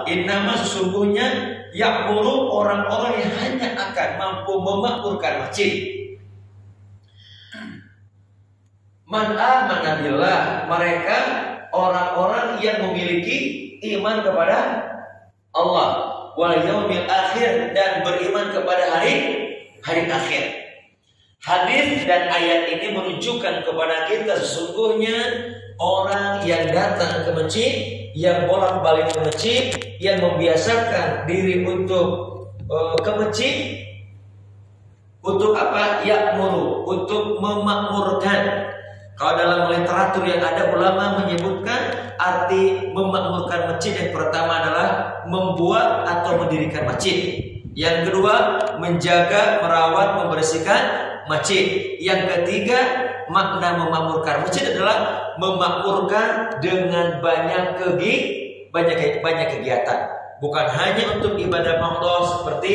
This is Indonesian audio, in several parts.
innama sesungguhnya ya'muru orang-orang yang hanya akan mampu memakmurkan masjid. Man amana billah, mereka orang-orang yang memiliki iman kepada Allah, wal yaumil akhir, dan beriman kepada hari akhir. Hadis dan ayat ini menunjukkan kepada kita sesungguhnya orang yang datang ke masjid, yang bolak-balik ke masjid, yang membiasakan diri untuk ke masjid, untuk apa? Ya'muru, untuk memakmurkan. Kalau dalam literatur yang ada, ulama menyebutkan arti memakmurkan masjid yang pertama adalah membuat atau mendirikan masjid. Yang kedua, menjaga, merawat, membersihkan masjid. Yang ketiga, makna memakmurkan masjid adalah memakmurkan dengan banyak kegiatan. Bukan hanya untuk ibadah Allah seperti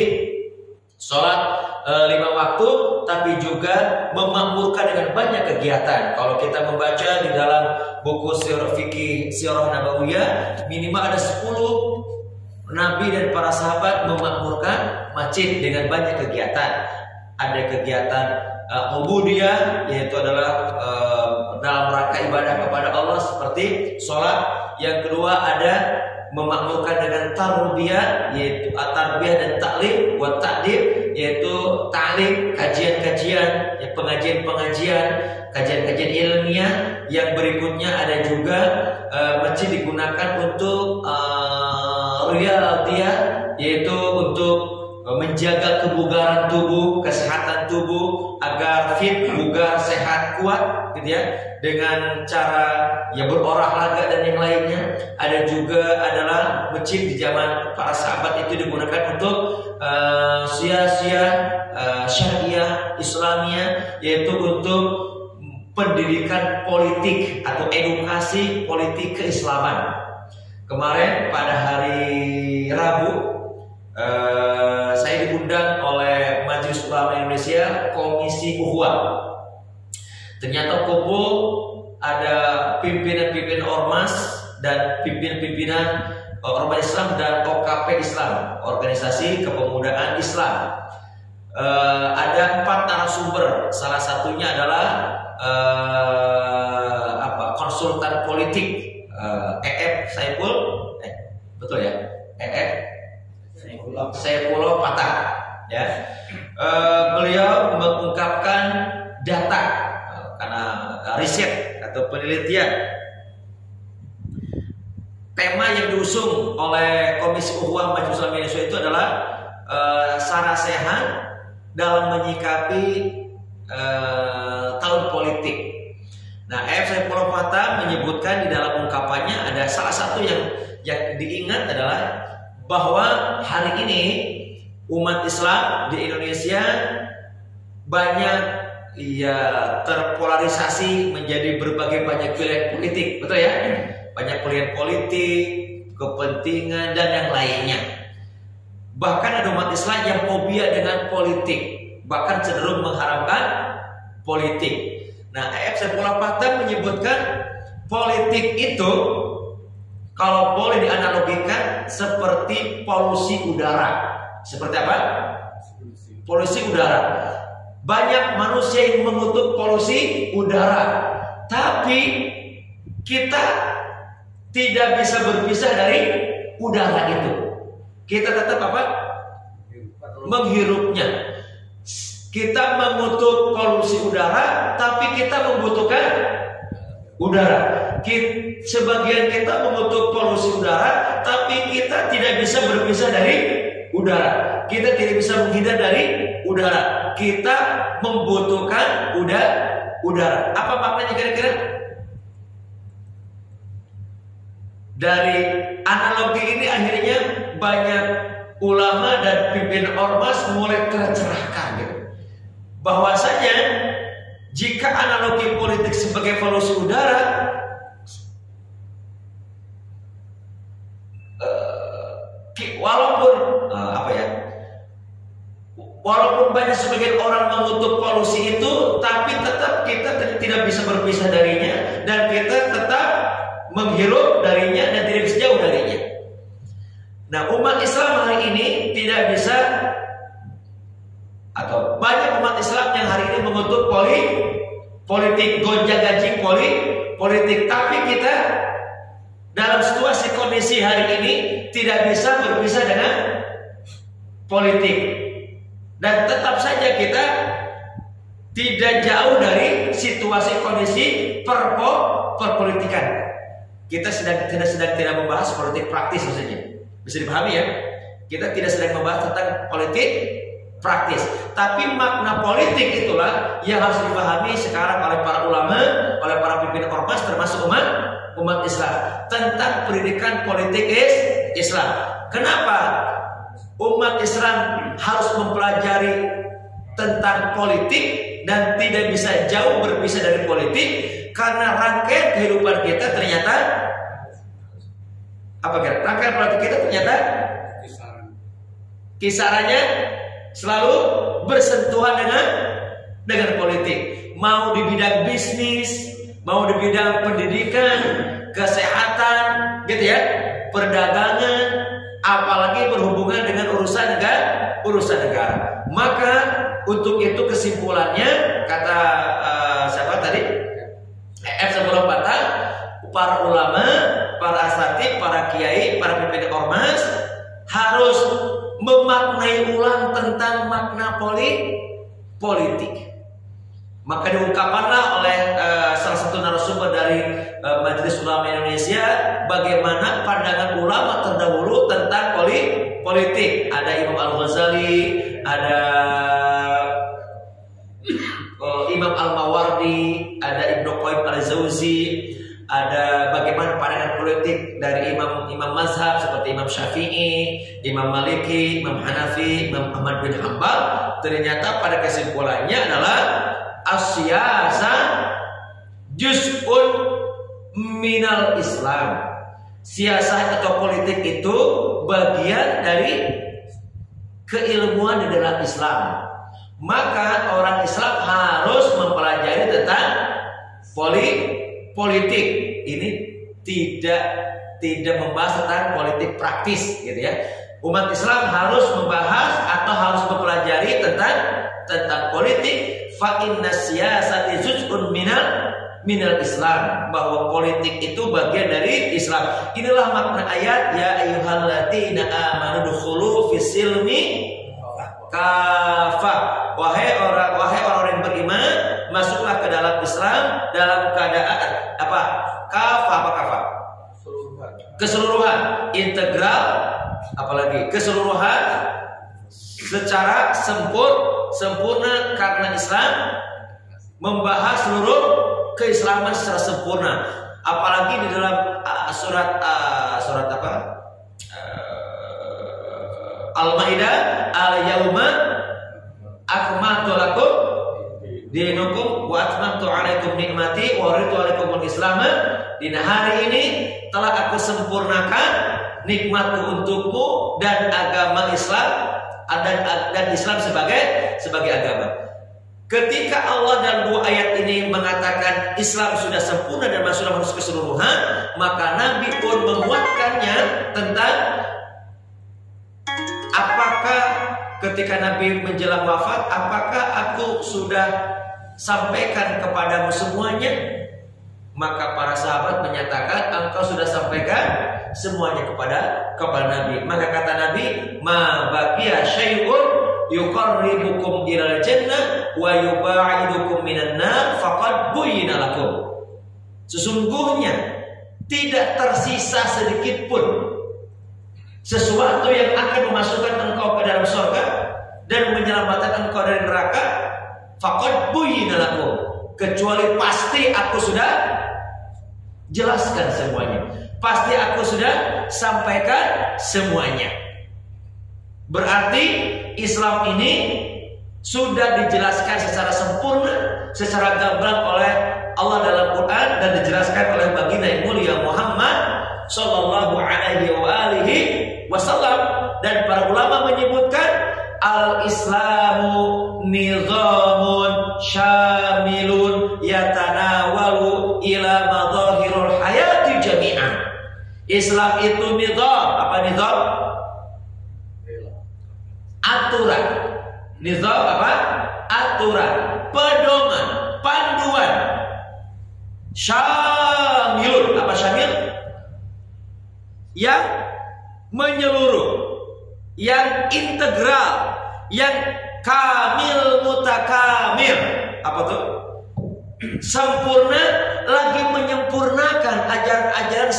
sholat 5 waktu, tapi juga memakmurkan dengan banyak kegiatan. Kalau kita membaca di dalam buku sirah fikih Sirah Nabawiyah, minimal ada 10 Nabi dan para sahabat memakmurkan masjid dengan banyak kegiatan. Ada kegiatan ubudiyah, yaitu adalah dalam rangka ibadah kepada Allah seperti sholat. Yang kedua ada memakmurkan dengan tarbiyah, yaitu tarbiyah dan taklim, wa ta'dib, yaitu ta'lim, kajian-kajian, pengajian-pengajian, kajian-kajian ilmiah. Yang berikutnya ada juga masjid digunakan untuk riyadhiyah, yaitu untuk menjaga kebugaran tubuh, kesehatan tubuh agar fit, bugar, sehat, kuat, gitu ya, dengan cara ya berolahraga dan yang lainnya. Ada juga adalah masjid di zaman para sahabat itu digunakan untuk sia-sia syariah Islamiyah, yaitu untuk pendidikan politik atau edukasi politik keislaman. Kemarin pada hari Rabu saya diundang oleh Majelis Ulama Indonesia Komisi Ukhuwah. Ternyata kumpul ada pimpinan-pimpinan ormas dan pimpinan-pimpinan ormas Islam dan OKP Islam, Organisasi Kepemudaan Islam. Ada 4 narasumber. Salah satunya adalah konsultan politik EF Saiful, betul ya? EF Saifullah Patah, ya. Beliau mengungkapkan data karena riset atau penelitian. Tema yang diusung oleh Komisi Ukhuwah Majelis Ulama Indonesia itu adalah sarana sehat dalam menyikapi tahun politik. Nah, EF Saifullah Patah menyebutkan di dalam ungkapannya ada salah satu yang diingat adalah bahwa hari ini umat Islam di Indonesia banyak terpolarisasi menjadi banyak pilihan politik, betul ya? Banyak pilihan politik, kepentingan dan yang lainnya. Bahkan ada umat Islam yang fobia dengan politik, bahkan cenderung mengharamkan politik. Nah, EF Saifullah Patah menyebutkan politik itu kalau boleh dianalogikan seperti polusi udara. Seperti apa? Polusi udara. Banyak manusia yang mengutuk polusi udara, tapi kita tidak bisa berpisah dari udara itu. Kita tetap apa? Menghirupnya. Kita mengutuk polusi udara, tapi kita membutuhkan udara. Sebagian kita mengutuk polusi udara, tapi kita tidak bisa berpisah dari udara. Kita tidak bisa menghindar dari udara. Kita membutuhkan udara. Apa maknanya kira-kira? Dari analogi ini akhirnya banyak ulama dan pimpinan ormas mulai tercerahkan gitu. Bahwasanya jika analogi politik sebagai polusi udara, walaupun banyak sebagian orang mengutuk polusi itu, tapi tetap kita tidak bisa berpisah darinya, dan kita tetap menghirup darinya dan tidak bisa jauh darinya. Nah, umat Islam hari ini tidak bisa, atau banyak umat Islam yang hari ini mengutuk politik, gonjang-ganjing politik, tapi kita dalam situasi kondisi hari ini tidak bisa berpisah dengan politik, dan tetap saja kita tidak jauh dari situasi kondisi perpolitikan. Kita tidak membahas politik praktis, maksudnya bisa dipahami ya. Kita tidak sedang membahas tentang politik praktis, tapi makna politik itulah yang harus dipahami sekarang oleh para ulama, oleh para pimpinan ormas, termasuk umat Islam, tentang pendidikan politik Islam. Kenapa umat Islam harus mempelajari tentang politik dan tidak bisa jauh berpisah dari politik? Karena rangkaian kehidupan kita ternyata rangkaian politik kita ternyata kisarannya selalu bersentuhan dengan politik. Mau di bidang bisnis, mau di bidang pendidikan, kesehatan, gitu ya, perdagangan, apalagi berhubungan dengan urusan negara. Maka untuk itu kesimpulannya kata siapa tadi? Sebelum patah, para ulama, para asatidz, para kiai, para pimpinan ormas harus memaknai ulang tentang makna politik. Maka diungkapkanlah oleh salah satu narasumber dari Majelis Ulama Indonesia bagaimana pandangan ulama terdahulu tentang politik. Ada Imam Al-Ghazali, ada Imam Al-Mawardi, ada Ibnu Qayyim Al-Jauzi, ada bagaimana pandangan politik dari imam mazhab seperti Imam Syafi'i, Imam Maliki, Imam Hanafi, Imam Ahmad bin Hanbal. Ternyata pada kesimpulannya adalah as-siyasah juz'un minal Islam. Siasat atau politik itu bagian dari keilmuan di dalam Islam. Maka orang Islam harus mempelajari tentang politik. Ini tidak membahas tentang politik praktis, gitu ya. Umat Islam harus membahas atau harus mempelajari tentang politik. Fa inna siyasati juz'un minal Islam, bahwa politik itu bagian dari Islam. Inilah makna ayat ya ayyuhalladzina amanu dukhulu fis-silmi kafah. Wahai orang yang beriman, masuklah ke dalam Islam dalam keadaan apa? Kafah. Keseluruhan, integral, apalagi keseluruhan secara sempurna, karena Islam membahas seluruh keislaman secara sempurna. Apalagi di dalam surat apa? Al-Maidah, al-yauma akmaltu lakum dinukum wa atmamtu alaikum nikmati wa raditu alaikumul Islam. Di hari ini telah aku sempurnakan nikmatku untukmu dan agama Islam dan Islam sebagai agama. Ketika Allah dalam dua ayat ini mengatakan Islam sudah sempurna dan sudah masuk keseluruhan, maka Nabi pun menguatkannya tentang apakah ketika Nabi menjelang wafat, apakah aku sudah sampaikan kepadamu semuanya? Maka para sahabat menyatakan engkau sudah sampaikan semuanya kepada Nabi. Maka kata Nabi, ma baqiya syai'un yuqarribukum ilal jannah wa yubaidukum minan nar faqad buyyina lakum. Sesungguhnya tidak tersisa sedikit pun sesuatu yang akan memasukkan engkau ke dalam surga dan menyelamatkan engkau dari neraka, faqad buyyina lakum, kecuali pasti aku sudah jelaskan semuanya, pasti aku sudah sampaikan semuanya. Berarti Islam ini sudah dijelaskan secara sempurna, secara gamblang oleh Allah dalam Quran dan dijelaskan oleh baginda yang mulia Muhammad sallallahu alaihi wasallam. Dan para ulama menyebutkan al-Islamu nizamun syamilun yatanawalu ila madhahirul hayati jami'an. Islam itu nizam. Apa nizam? aturan. Nizam apa? Aturan, pedoman, panduan. Syamilun, apa syamil? Yang menyeluruh, yang integral, yang kamil mutakamil. Apa tuh? Sempurna lagi menyempurnakan ajaran-ajaran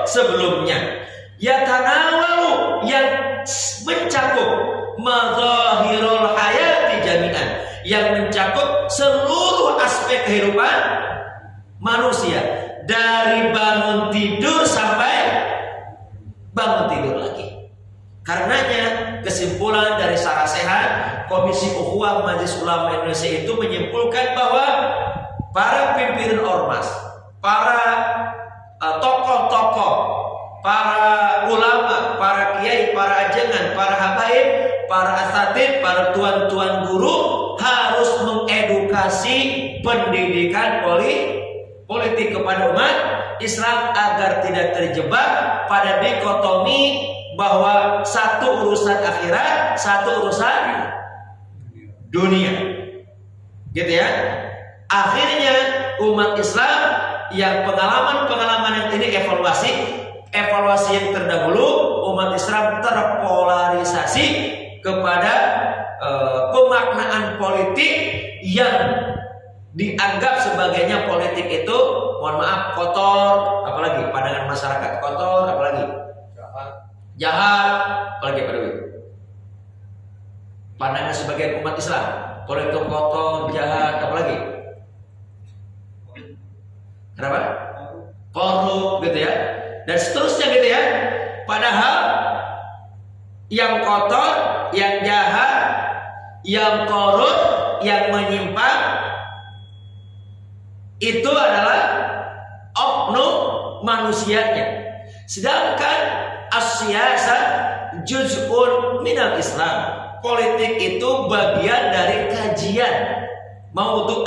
sebelumnya. Yatanawalu, yang mencakup mazahirul hayati jami'an, yang mencakup seluruh aspek kehidupan manusia, dari bangun tidur sampai bangun tidur lagi. Karenanya kesimpulan dari Sarasehan, Komisi Ukhuwah Majelis Ulama Indonesia itu menyimpulkan bahwa para pimpinan ormas, para tokoh-tokoh, para ulama, para kiai, para ajengan, para habaib, para asatid, para tuan-tuan guru harus mengedukasi pendidikan politik kepada umat Islam agar tidak terjebak pada dikotomi bahwa satu urusan akhirat, satu urusan dunia. Gitu ya. Akhirnya umat Islam yang pengalaman yang ini evaluasi yang terdahulu, umat Islam terpolarisasi kepada pemaknaan politik yang dianggap sebagainya politik itu, mohon maaf, kotor, apalagi pandangan masyarakat kotor, apalagi jahat, apalagi pandangan sebagian umat Islam politik kotor, jahat, apalagi kenapa? Korup, gitu ya, dan seterusnya, gitu ya. Padahal yang kotor, yang jahat, yang korup, yang menyimpang itu adalah oknum manusianya. Sedangkan as-siyasah juz'un minal Islam. Politik itu bagian dari kajian maudu'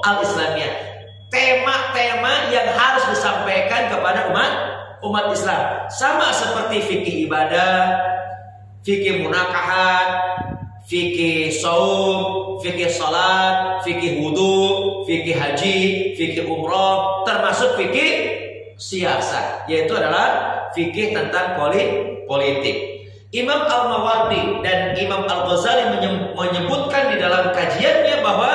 al-islamiyah. Tema-tema yang harus disampaikan kepada umat Islam. Sama seperti fikih ibadah, fikih munakahat, fikih saum, fikih salat, fikih wudu, fikih haji, fikih umroh, termasuk fikih siasat, yaitu adalah fikih tentang politik. Imam Al-Mawardi dan Imam Al-Ghazali menyebutkan di dalam kajiannya bahwa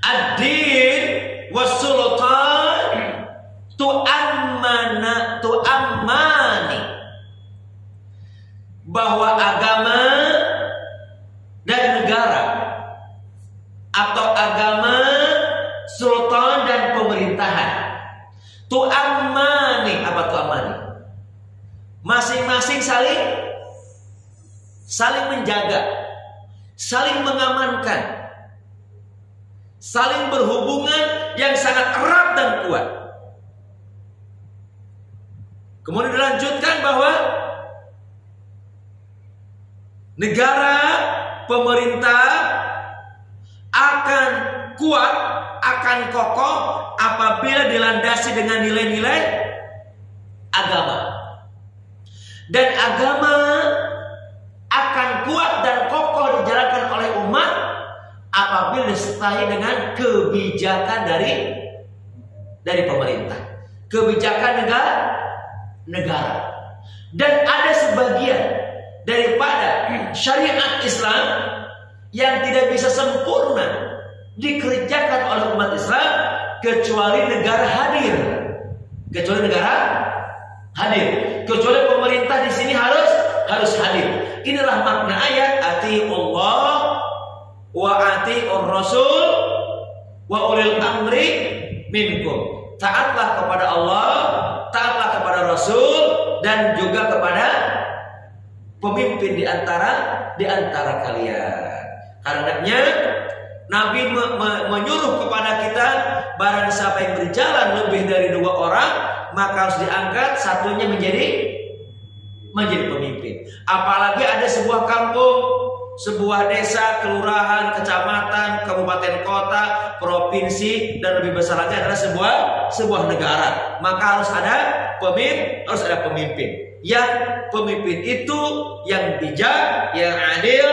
ad-din was-sultan tu'ammani, bahwa agama dan negara atau agama, sultan dan pemerintahan tu'ammani. Apa tu'ammani? Masing-masing saling menjaga, saling mengamankan, saling berhubungan yang sangat erat dan kuat. Kemudian dilanjutkan bahwa negara, pemerintah akan kuat, akan kokoh apabila dilandasi dengan nilai-nilai agama. Dan agama akan kuat dan kokoh dijalankan oleh umat apabila disertai dengan kebijakan dari pemerintah, kebijakan negara. Dan ada sebagian daripada syariat Islam yang tidak bisa sempurna dikerjakan oleh umat Islam kecuali negara hadir. Kecuali pemerintah di sini harus hadir. Inilah makna ayat atiiullah wa atiiur rasul wa ulil amri minkum. Taatlah kepada Allah, taatlah kepada Rasul, dan juga kepada pemimpin di antara kalian. Karenanya Nabi menyuruh kepada kita, barang siapa yang berjalan lebih dari 2 orang, maka harus diangkat satunya menjadi pemimpin. Apalagi ada sebuah kampung sebuah desa, kelurahan, kecamatan, kabupaten kota, provinsi, dan lebih besar lagi adalah sebuah negara. Maka harus ada pemimpin. Yang pemimpin itu yang bijak, yang adil,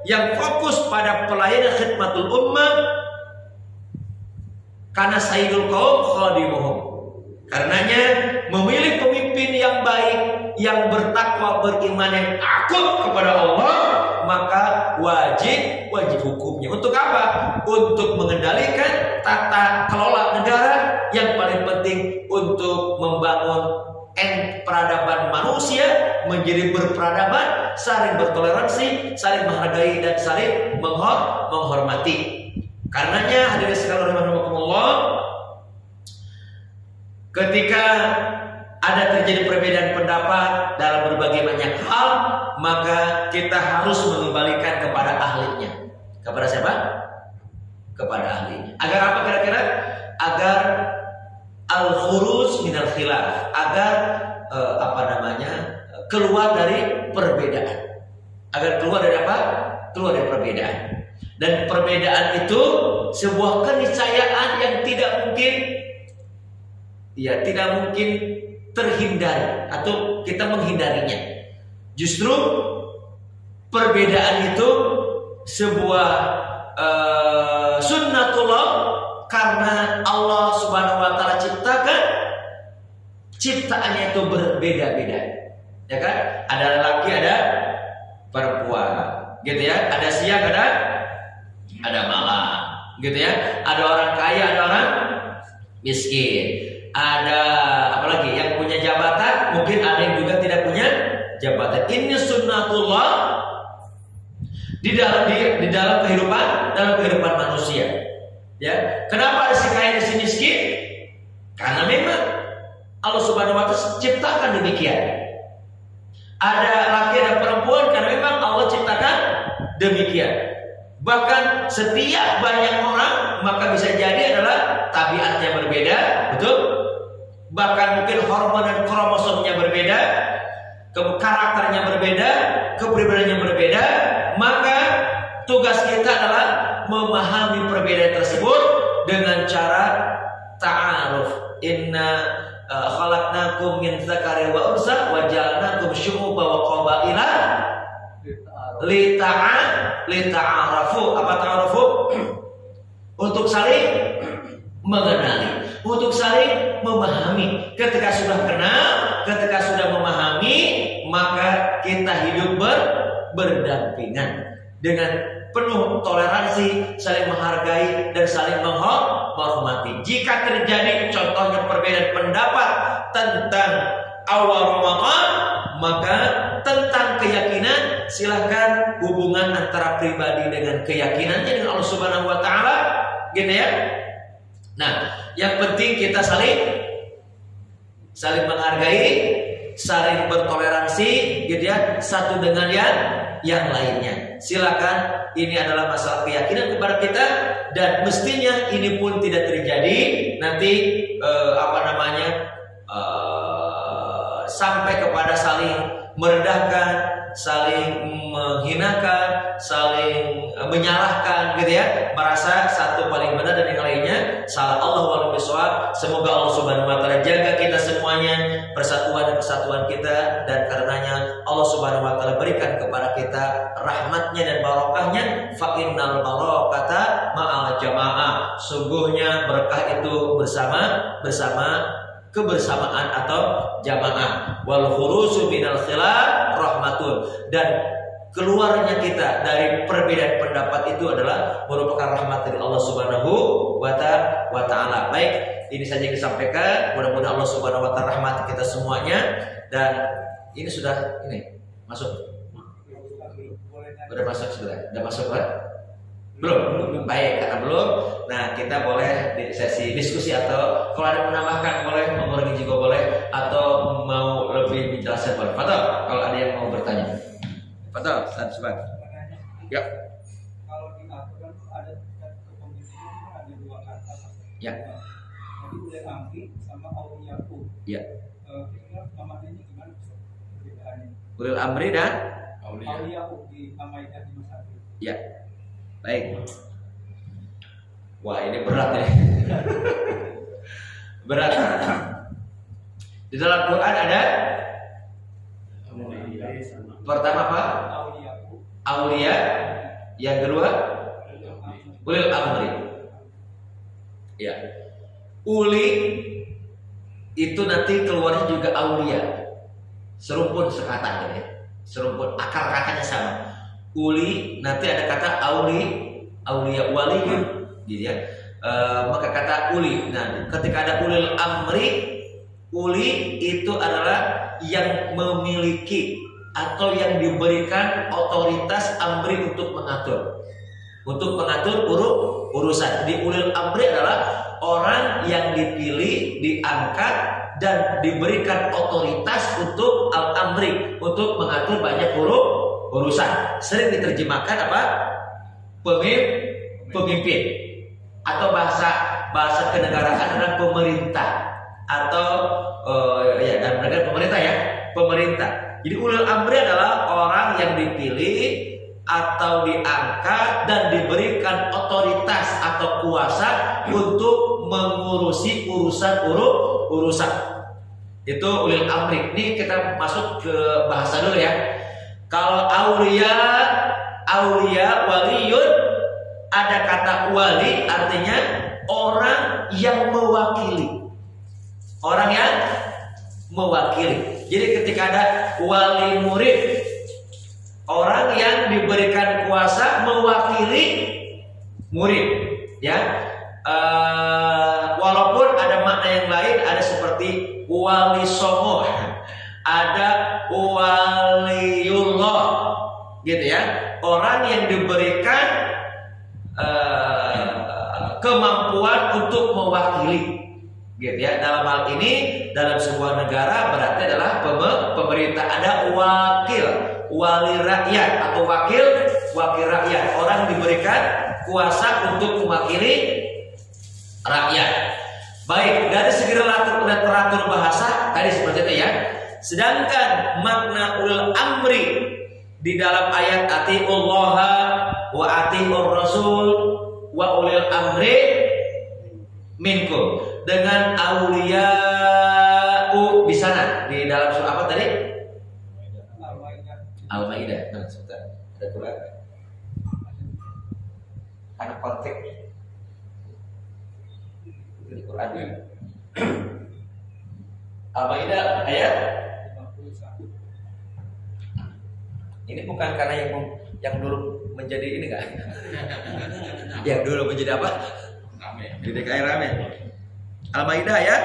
yang fokus pada pelayanan khidmatul ummah. Karena sayyidul qaum khadimuhum. Karenanya memilih pemimpin yang baik, yang bertakwa, beriman, yang takut kepada Allah, maka wajib hukumnya. Untuk apa? Untuk mengendalikan tata kelola negara, yang paling penting untuk membangun peradaban manusia menjadi berperadaban, saling bertoleransi, saling menghargai, dan saling menghormati. Karenanya hadirin sekalian rahimakumullah, ketika ada terjadi perbedaan pendapat dalam berbagai banyak hal, maka kita harus mengembalikan kepada ahlinya. Kepada siapa? Kepada ahlinya. Agar apa kira-kira? Agar al-khuruj minal khilaf, agar keluar dari perbedaan. Agar keluar dari apa? Keluar dari perbedaan. Dan perbedaan itu sebuah keniscayaan yang tidak mungkin terhindar atau kita menghindarinya. Justru perbedaan itu sebuah sunnatullah, karena Allah Subhanahu wa taala ciptaannya itu berbeda-beda. Ya kan? Ada lelaki, ada perempuan, gitu ya. Ada siang, ada malam, gitu ya. Ada orang kaya, ada orang miskin. Ada apalagi yang punya jabatan, mungkin ada yang juga tidak punya jabatan. Ini sunnatullah di dalam kehidupan manusia. Ya, kenapa ada si kaya, ada si miskin? Karena memang Allah Subhanahu wa taala ciptakan demikian. Ada laki dan perempuan karena memang Allah ciptakan demikian. Bahkan setiap banyak orang maka bisa jadi adalah tabiatnya berbeda, betul? Bahkan mungkin hormon dan kromosomnya berbeda, karakternya berbeda, kepribadiannya berbeda. Maka tugas kita adalah memahami perbedaan tersebut dengan cara ta'aruf. Inna khalaqnakum min dzakarin wa unsa wa ja'alnakum syu'uban wa qabaila lita'arafu. Apa ta'arafu? Untuk saling mengenali, untuk saling memahami. Ketika sudah kenal, ketika sudah memahami, maka kita hidup berdampingan dengan penuh toleransi, saling menghargai dan saling menghormati. Jika terjadi contohnya perbedaan pendapat tentang awal Ramadan, maka tentang keyakinan silahkan hubungan antara pribadi dengan keyakinannya dengan Allah Subhanahu wa taala, gitu ya. Nah, yang penting kita saling menghargai, saling bertoleransi, gitu ya, satu dengan yang lainnya. Silakan, ini adalah masalah keyakinan kepada kita, dan mestinya ini pun tidak terjadi nanti sampai kepada saling merendahkan, saling menghinakan, saling menyalahkan, gitu ya, merasa satu paling benar dan yang lainnya salah. Allahu a'lam bishawab. Semoga Allah Subhanahu wa taala jaga kita semuanya, persatuan dan kesatuan kita, dan karenanya Allah Subhanahu wa taala berikan kepada kita rahmatnya dan barokahnya. Fa innal barakata ma'al jamaah. Sungguhnya berkah itu bersama kebersamaan atau jamaah. Wal khuruju minal khilaf rahmatun. Dan keluarnya kita dari perbedaan pendapat itu adalah merupakan rahmat dari Allah Subhanahu wa taala. Baik, ini saja yang disampaikan. Mudah-mudahan Allah Subhanahu wa taala rahmati kita semuanya. Dan ini sudah masuk. Sudah masuk sudah. Sudah masuk kan? Belum. Baik, karena belum. Nah, kita boleh di sesi diskusi, atau kalau ada menambahkan boleh, mengurangi juga boleh, atau mau lebih menjelaskan boleh. Fadhal, kalau ada yang mau bertanya. Fadhal, Ustaz. Ya. Kalau di Al-Quran ada kepemimpinan ada dua kata. Ya. Jadi ulil amri sama auliyaku. Ya. Kira-kira namanya gimana perbedaannya? Ulil amri dan Aulia di Al-Maidah 51. Ya. Baik. Wah, ini berat ya. Berat. Di dalam Quran ada pertama apa? Aulia. Yang kedua ulil amri. Ya. Uli itu nanti keluarnya juga aulia. Serumpun sekatanya ya. Serumpun, akar katanya sama. Uli nanti ada kata aulia wali gitu ya. Maka kata uli. Nah, ketika ada ulil amri, uli itu adalah yang memiliki atau yang diberikan otoritas amri untuk mengatur urusan. Di ulil amri adalah orang yang dipilih, diangkat dan diberikan otoritas untuk al-amri, untuk mengatur banyak urusan. Sering diterjemahkan apa? Pemimpin. Atau bahasa kenegaraan adalah pemerintah atau dan negara pemerintah ya, pemerintah. Jadi ulul amri adalah orang yang dipilih atau diangkat dan diberikan otoritas atau kuasa untuk mengurusi urusan. Itu ulil amri. Ini kita masuk ke bahasa dulu ya. Kalau aulia waliyun, ada kata wali artinya orang yang mewakili. Orang yang mewakili. Jadi ketika ada wali murid, orang yang diberikan kuasa mewakili murid, ya. Walaupun ada makna yang lain, ada seperti wali songo, ada waliullah, gitu ya. Orang yang diberikan kemampuan untuk mewakili, gitu ya. Dalam hal ini dalam sebuah negara berarti adalah pemerintah. Ada wali rakyat atau wakil rakyat, orang diberikan kuasa untuk mewakili rakyat. Baik, dari segi teratur bahasa tadi seperti itu ya. Sedangkan makna ulul amri di dalam ayat atiullaha wa atiur rasul wa ulil amri minkum, dengan auliya'u di sana di dalam surah apa tadi? Al-Maidah. Nah, sebentar. Ada Quran. Anak konteks di Quran. Al-Maidah ayat. Ini bukan karena yang dulu menjadi ini enggak? Yang dulu menjadi apa? Di DKI rame. Al-Maidah ayat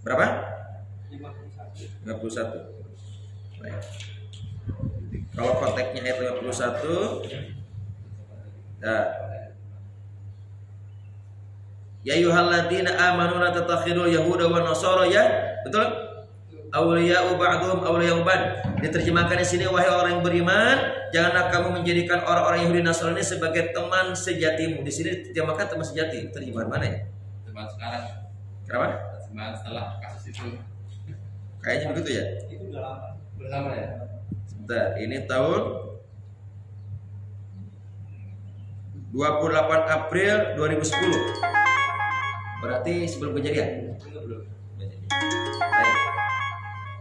berapa? 51. Baik. Kalau konteksnya ayat 51, nah, ya ayyuhalladzina amanu la tattakhidul yahuda wan nasara, ya betul? Auliya'u ba'dhum auliya'u ba'd. Diterjemahkan di sini, wahai orang yang beriman, janganlah kamu menjadikan orang-orang Yahudi Nasrani sebagai teman sejatimu. Di sini diterjemahkan teman sejati. Terjemahan mana ya? Teman sekarang. Kenapa? Teman setelah kasus itu. Kayaknya begitu ya. Itu udah lama. Udah lama ya. Sebentar, ini tahun 28 April 2010. Berarti sebelum kejadian. Belum. Baik.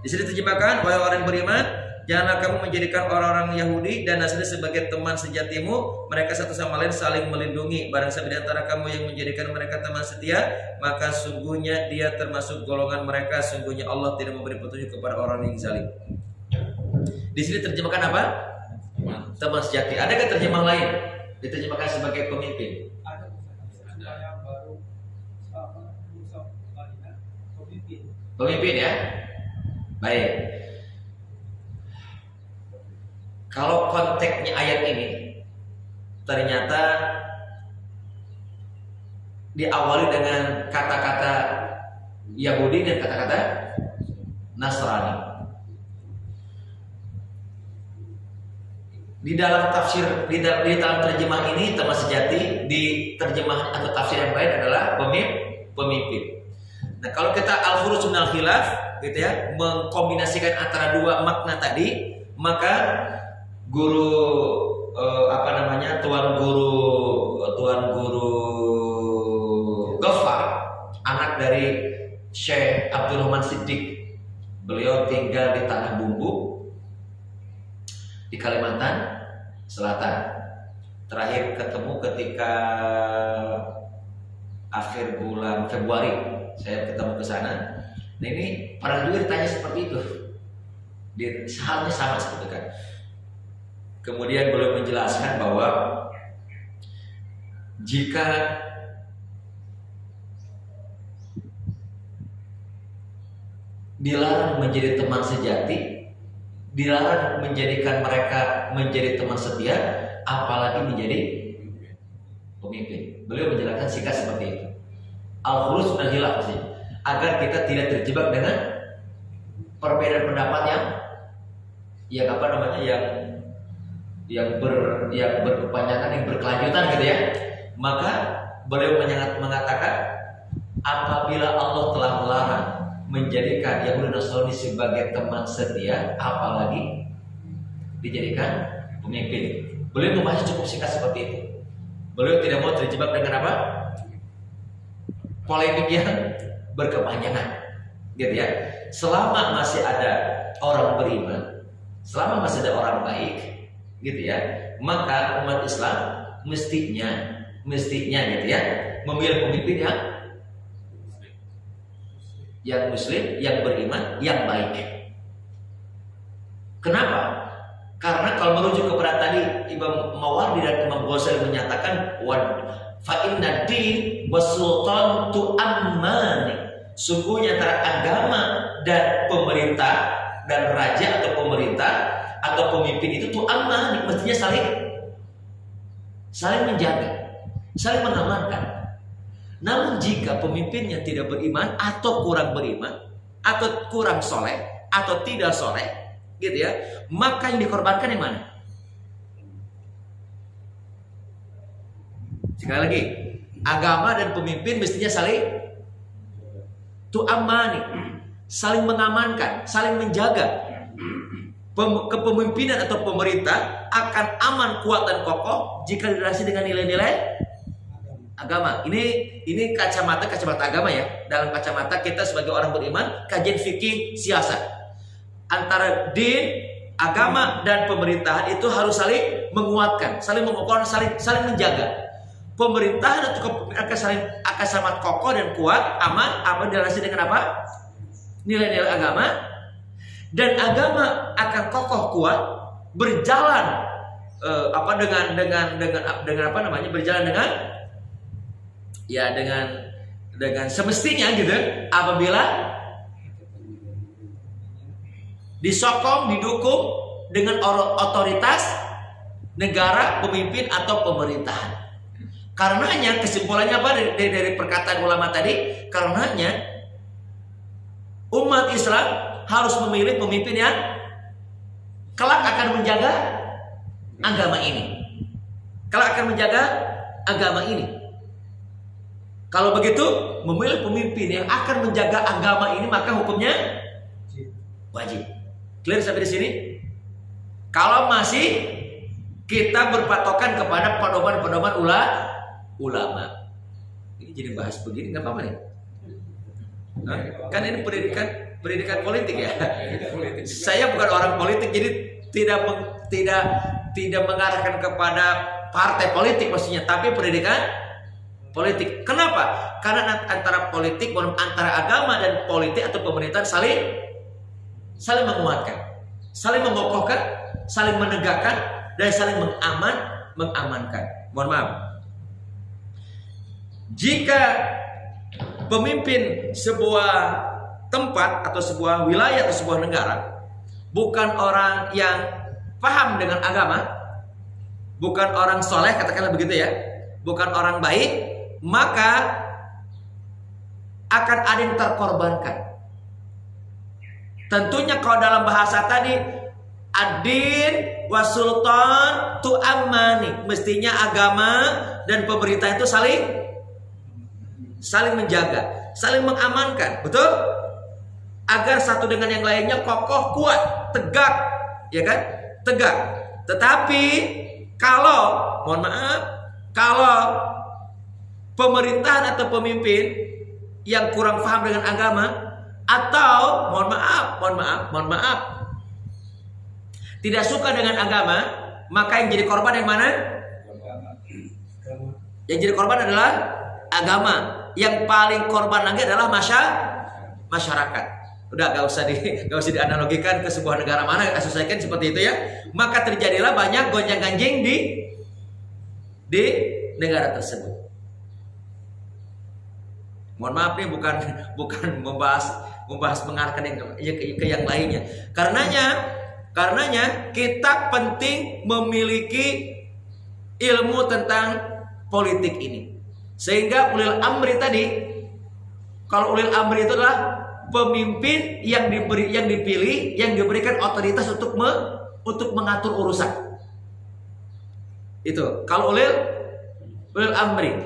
Di sini terjemahkan, wahai orang yang beriman, janganlah kamu menjadikan orang-orang Yahudi dan Nasrani sebagai teman sejatimu. Mereka satu sama lain saling melindungi. Barang siapa di antara kamu yang menjadikan mereka teman setia, maka sungguhnya dia termasuk golongan mereka. Sungguhnya Allah tidak memberi petunjuk kepada orang yang zalim. Di sini terjemahkan apa? Teman sejati. Ada nggak terjemah lain? Diterjemahkan sebagai pemimpin. Ada yang baru pemimpin. Pemimpin ya. Baik. Kalau konteksnya ayat ini ternyata diawali dengan kata-kata Yahudi dan kata-kata Nasrani. Di dalam tafsir, di dalam terjemah ini teman sejati, di terjemahan atau tafsir yang lain adalah pemimpin. Nah, kalau kita al-khuruj minal khilaf, gitu ya, mengkombinasikan antara dua makna tadi, maka tuan guru Ghaffar, anak dari Syekh Abdurrahman Siddiq, beliau tinggal di Tanah Bumbu di Kalimantan Selatan. Terakhir ketemu ketika akhir bulan Februari saya ketemu ke sana. Nah ini pernah juga ditanya seperti itu, halnya sama seperti kan. Kemudian beliau menjelaskan bahwa jika dilarang menjadi teman sejati, dilarang menjadikan mereka menjadi teman setia, apalagi menjadi pemimpin. Beliau menjelaskan singkat seperti itu. Al-khulus dan hilaf sih, agar kita tidak terjebak dengan perbedaan pendapat yang berkepanjangan, yang berkelanjutan gitu ya. Maka beliau mengatakan, apabila Allah telah melarang menjadikan Yahudi Nasrani sebagai teman setia, apalagi dijadikan pemimpin. Beliau membahas cukup singkat seperti itu. Beliau tidak mau terjebak dengan apa? Polemik yang berkepanjangan, gitu ya. Selama masih ada orang beriman, selama masih ada orang baik, gitu ya, maka umat Islam mestinya gitu ya, memilih pemimpin yang muslim, yang beriman, yang baik. Kenapa? Karena kalau merujuk kepada tadi Imam Mawardi dan Imam Ghazali menyatakan fa inna din wasultan tu'ammani, sungguhnya antara agama dan pemerintah dan raja atau pemerintah atau pemimpin itu tu'ammani, mestinya saling menjaga, saling mengamankan. Namun jika pemimpinnya tidak beriman atau kurang beriman atau kurang soleh atau tidak soleh, gitu ya, maka yang dikorbankan yang mana? Sekali lagi, agama dan pemimpin mestinya saling tu'ammani, saling mengamankan, saling menjaga. Kepemimpinan atau pemerintah akan aman, kuat dan kokoh jika dilandasi dengan nilai-nilai agama. Ini kacamata agama ya. Dalam kacamata kita sebagai orang beriman, kajian fikih siasat antara din, agama dan pemerintahan itu harus saling menguatkan, saling menguatkan, saling menjaga. Pemerintahan akan sangat kokoh dan kuat, aman dilandasi dengan apa? Nilai-nilai agama. Dan agama akan kokoh kuat, berjalan berjalan dengan semestinya gitu, apabila disokong, didukung dengan otoritas negara, pemimpin atau pemerintahan. Karenanya kesimpulannya apa dari perkataan ulama tadi? Karenanya umat Islam harus memilih pemimpin yang kelak akan menjaga agama ini. Kelak akan menjaga agama ini. Kalau begitu, memilih pemimpin yang akan menjaga agama ini, maka hukumnya wajib. Clear sampai di sini? Kalau masih kita berpatokan kepada pedoman-pedoman ulama. Ini jadi bahas begini nggak apa-apa nih? Kan ini pendidikan politik ya. Saya bukan orang politik, jadi tidak mengarahkan kepada partai politik maksudnya, tapi pendidikan politik. Kenapa? Karena antara politik, antara agama dan politik atau pemerintahan saling menguatkan, saling mengokohkan, saling menegakkan, dan saling mengamankan. Mohon maaf. Jika pemimpin sebuah tempat atau sebuah wilayah atau sebuah negara bukan orang yang paham dengan agama, bukan orang soleh, katakanlah begitu ya, bukan orang baik, maka akan ada yang terkorbankan. Tentunya kalau dalam bahasa tadi ad-din wasultan tu'ammani, mestinya agama dan pemerintah itu saling menjaga, saling mengamankan, betul? agar satu dengan yang lainnya kokoh, kuat, tegak, ya kan? Tegak. Tetapi kalau, mohon maaf, kalau pemerintahan atau pemimpin yang kurang paham dengan agama, atau mohon maaf, tidak suka dengan agama, maka yang jadi korban yang mana? Yang jadi korban adalah agama. Yang paling korban lagi adalah masyarakat. Udah gak usah dianalogikan ke sebuah negara mana, asosiasikan seperti itu ya. Maka terjadilah banyak gonjang-ganjing di negara tersebut. Mohon maaf nih, bukan membahas mengarahkan ke yang lainnya. Karenanya kita penting memiliki ilmu tentang politik ini. Sehingga ulil amri tadi, kalau ulil amri itu adalah pemimpin yang dipilih, yang diberikan otoritas untuk mengatur urusan. Itu kalau ulil amri.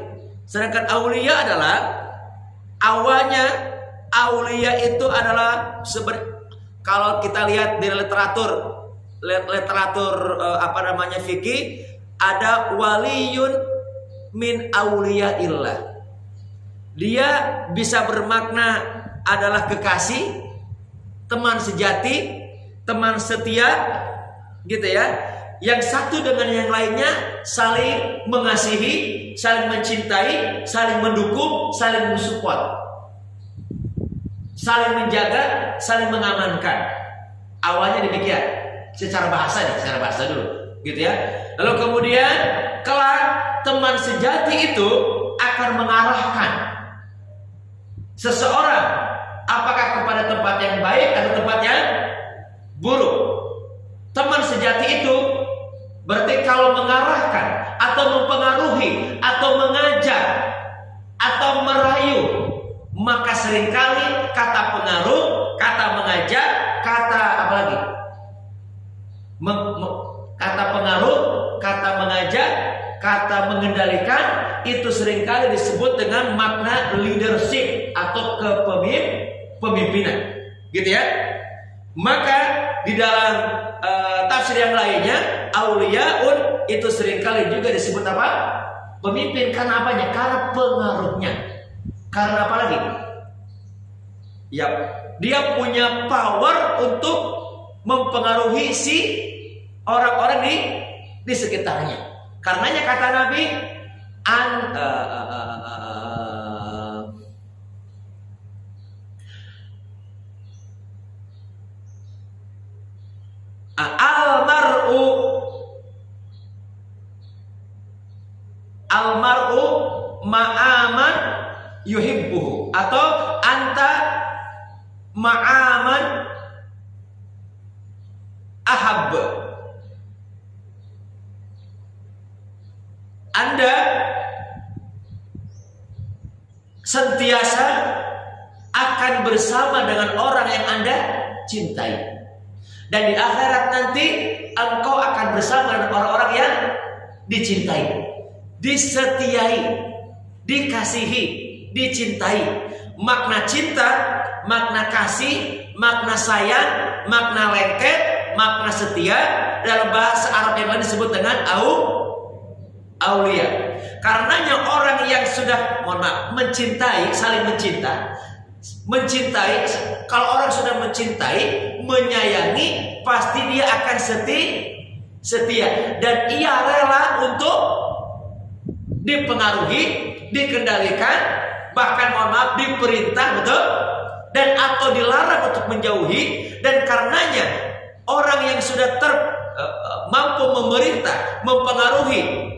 Sedangkan aulia adalah awalnya, aulia itu adalah kalau kita lihat di literatur fikih, ada waliyun min auliyaillah. Dia bisa bermakna adalah kekasih, teman sejati, teman setia, gitu ya. Yang satu dengan yang lainnya saling mengasihi, saling mencintai, saling mendukung, saling mensupport, saling menjaga, saling mengamankan. Awalnya demikian, secara bahasa dulu, gitu ya. Lalu kemudian kelak teman sejati itu akan mengarahkan seseorang apakah kepada tempat yang baik atau tempat yang buruk. Teman sejati itu berarti kalau mengarahkan atau mempengaruhi atau mengajak atau merayu, maka seringkali kata pengaruh, kata mengajak, kata apa lagi? Kata pengaruh, kata mengajak, kata mengendalikan itu seringkali disebut dengan makna leadership atau kepemimpinan, gitu ya. Maka di dalam tafsir yang lainnya, auliyaun itu seringkali juga disebut apa? Pemimpin. Karena apanya? Karena pengaruhnya. Karena apa lagi? Ya, dia punya power untuk mempengaruhi si orang-orang di sekitarnya. Karenanya kata Nabi, almar'u ma'aman yuhibbuhu, atau anta ma'aman ahab. Anda sentiasa akan bersama dengan orang yang Anda cintai. Dan di akhirat nanti engkau akan bersama dengan orang-orang yang dicintai, disetiai, dikasihi, dicintai. Makna cinta, makna kasih, makna sayang, makna lengket, makna setia dalam bahasa Arab yang lain disebut dengan aulia. Karenanya orang yang sudah mencintai, saling mencintai, kalau orang sudah mencintai, menyayangi, pasti dia akan setia dan ia rela untuk dipengaruhi, dikendalikan, bahkan diperintah, betul, dan atau dilarang untuk menjauhi. Dan karenanya orang yang sudah mampu memerintah, mempengaruhi,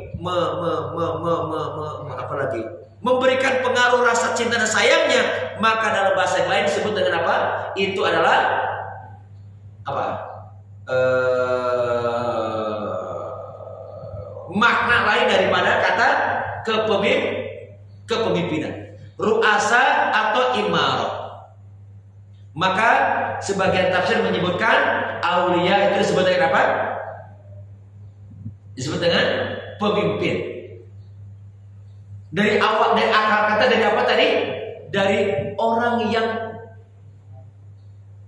memberikan pengaruh rasa cinta dan sayangnya, maka dalam bahasa yang lain disebut dengan apa? Itu adalah apa? Makna lain daripada kata kepemimpinan, ru'asa atau imarah. Maka sebagian tafsir menyebutkan aulia itu disebut dengan apa? Disebut dengan pemimpin. Dari awal, dari akar kata dari apa tadi? Dari orang yang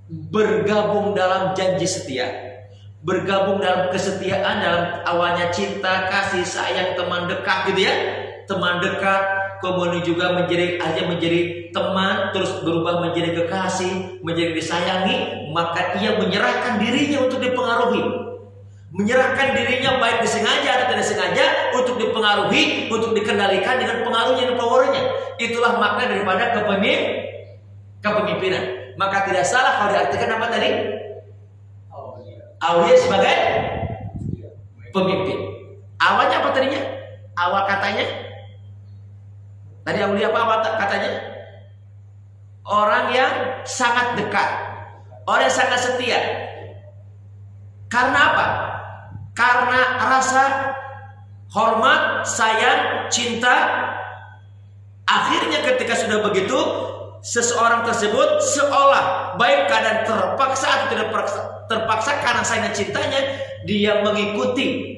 bergabung dalam janji setia, bergabung dalam kesetiaan, dalam awalnya cinta, kasih sayang, teman dekat gitu ya, teman dekat, kemudian juga menjadi teman, terus berubah menjadi kekasih, menjadi disayangi, maka ia menyerahkan dirinya untuk dipengaruhi, menyerahkan dirinya baik disengaja atau tidak sengaja untuk dipengaruhi, untuk dikendalikan dengan pengaruhnya dan powernya. Itulah makna daripada kepemimpinan. Maka tidak salah kalau diartikan apa tadi? Aulia sebagai pemimpin. Awalnya apa tadinya? Awal katanya? Tadi aulia apa awal katanya? Orang yang sangat dekat, orang yang sangat setia. Karena apa? Karena rasa hormat, sayang, cinta. Akhirnya ketika sudah begitu, seseorang tersebut seolah baik keadaan terpaksa atau tidak terpaksa karena sayang cintanya, dia mengikuti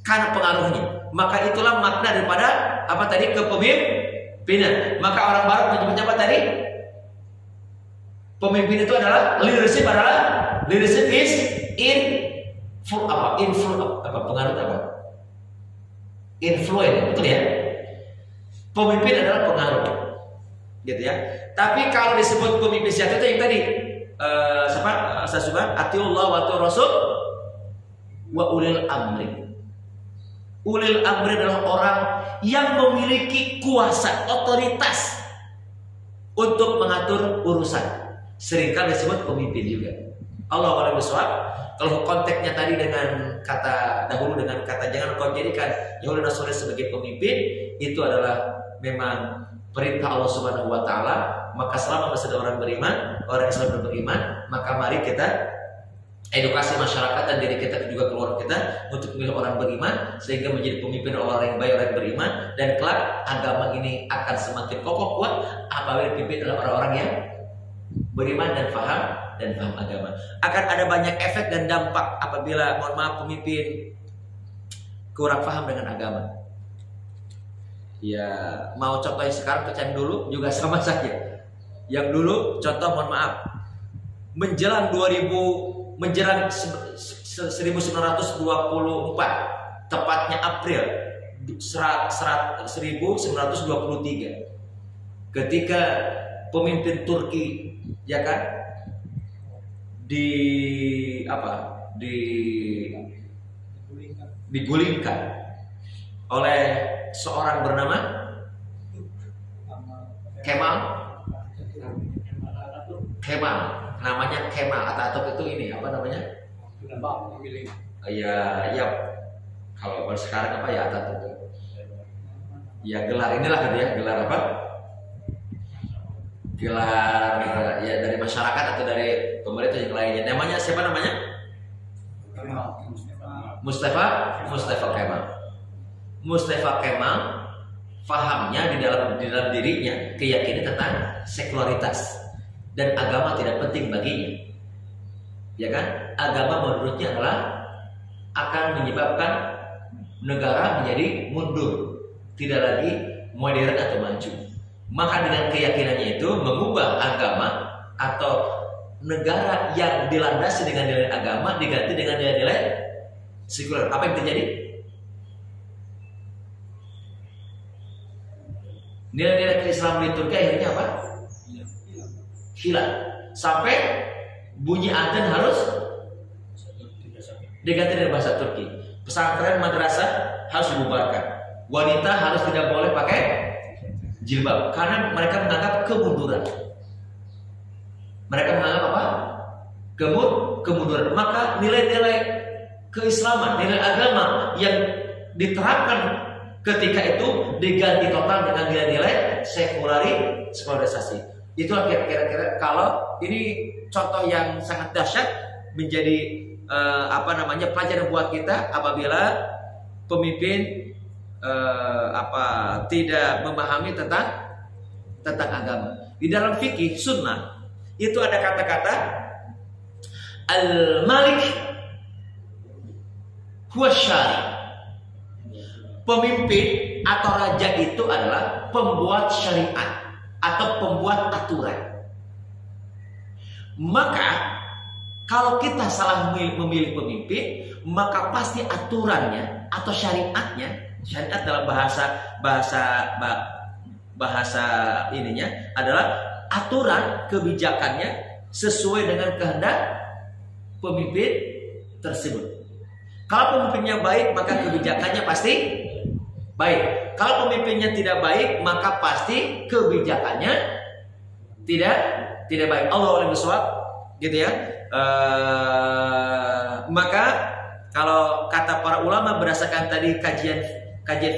karena pengaruhnya. Maka itulah makna daripada apa tadi? Kepemimpinan. Maka orang barat menyebutnya apa tadi? Pemimpin itu adalah leadership is influence, betul ya? Pemimpin adalah pengaruh, gitu ya. Tapi kalau disebut pemimpin sejati itu yang tadi atiullah wa atiur rasul wa ulil amri. Ulil amri adalah orang yang memiliki kuasa, otoritas untuk mengatur urusan. Seringkali disebut pemimpin juga. Allah a'lam bishawab. Kalau konteksnya tadi dengan kata dahulu dengan kata jangan kau jadikan Yahudi Nasrani sebagai pemimpin, itu adalah memang perintah Allah Subhanahu wa taala. Maka selama masih ada orang beriman, orang Islam beriman, maka mari kita edukasi masyarakat dan diri kita juga keluarga kita untuk memilih orang beriman sehingga menjadi pemimpin orang yang baik, orang yang beriman, dan kelak agama ini akan semakin kokoh kuat apabila dipimpin oleh orang-orang yang beriman dan paham agama. Akan ada banyak efek dan dampak apabila mohon maaf pemimpin kurang paham dengan agama. Ya, mau contohnya sekarang ke yang dulu juga sama saja. Yang dulu contoh mohon maaf menjelang 1924, tepatnya April 1923, ketika pemimpin Turki ya kan digulingkan oleh seorang bernama Kemal, namanya Kemal Atatürk itu ini apa namanya? Ya kalau sekarang apa ya Atatürk? Ya gelar inilah gitu ya, gelar apa? Gelar ya dari masyarakat atau dari pemerintah yang lainnya. Namanya siapa namanya? Mustafa Kemal. Mustafa Kemal fahamnya di dalam dirinya keyakinan tentang sekularitas dan agama tidak penting baginya. Ya kan? Agama menurutnya adalah akan menyebabkan negara menjadi mundur, tidak lagi modern atau maju. Maka dengan keyakinannya itu mengubah agama atau negara yang dilandasi dengan nilai agama diganti dengan nilai-nilai sekuler. Apa yang terjadi? Nilai-nilai keislaman di Turki akhirnya apa? Hilang. Sampai bunyi adzan harus diganti dengan bahasa Turki. Pesantren madrasah harus dibubarkan. Wanita harus tidak boleh pakai jilbab karena mereka menganggap kemunduran. Mereka menganggap apa? Kemunduran. Maka nilai-nilai keislaman, nilai agama yang diterapkan ketika itu diganti total dengan nilai-nilai sekularisasi. Itulah kira-kira kalau ini contoh yang sangat dahsyat menjadi pelajaran buat kita apabila pemimpin tidak memahami tentang agama. Di dalam fikih sunnah itu ada kata-kata al-malik huwa syari. Pemimpin atau raja itu adalah pembuat syariat atau pembuat aturan. Maka kalau kita salah memilih pemimpin, maka pasti aturannya atau syariatnya, syariat dalam bahasa ininya adalah aturan kebijakannya sesuai dengan kehendak pemimpin tersebut. Kalau pemimpinnya baik, maka kebijakannya pasti baik. Kalau pemimpinnya tidak baik, maka pasti kebijakannya tidak baik. Allahu a'lam bishawab, gitu ya. Maka kalau kata para ulama berdasarkan tadi kajian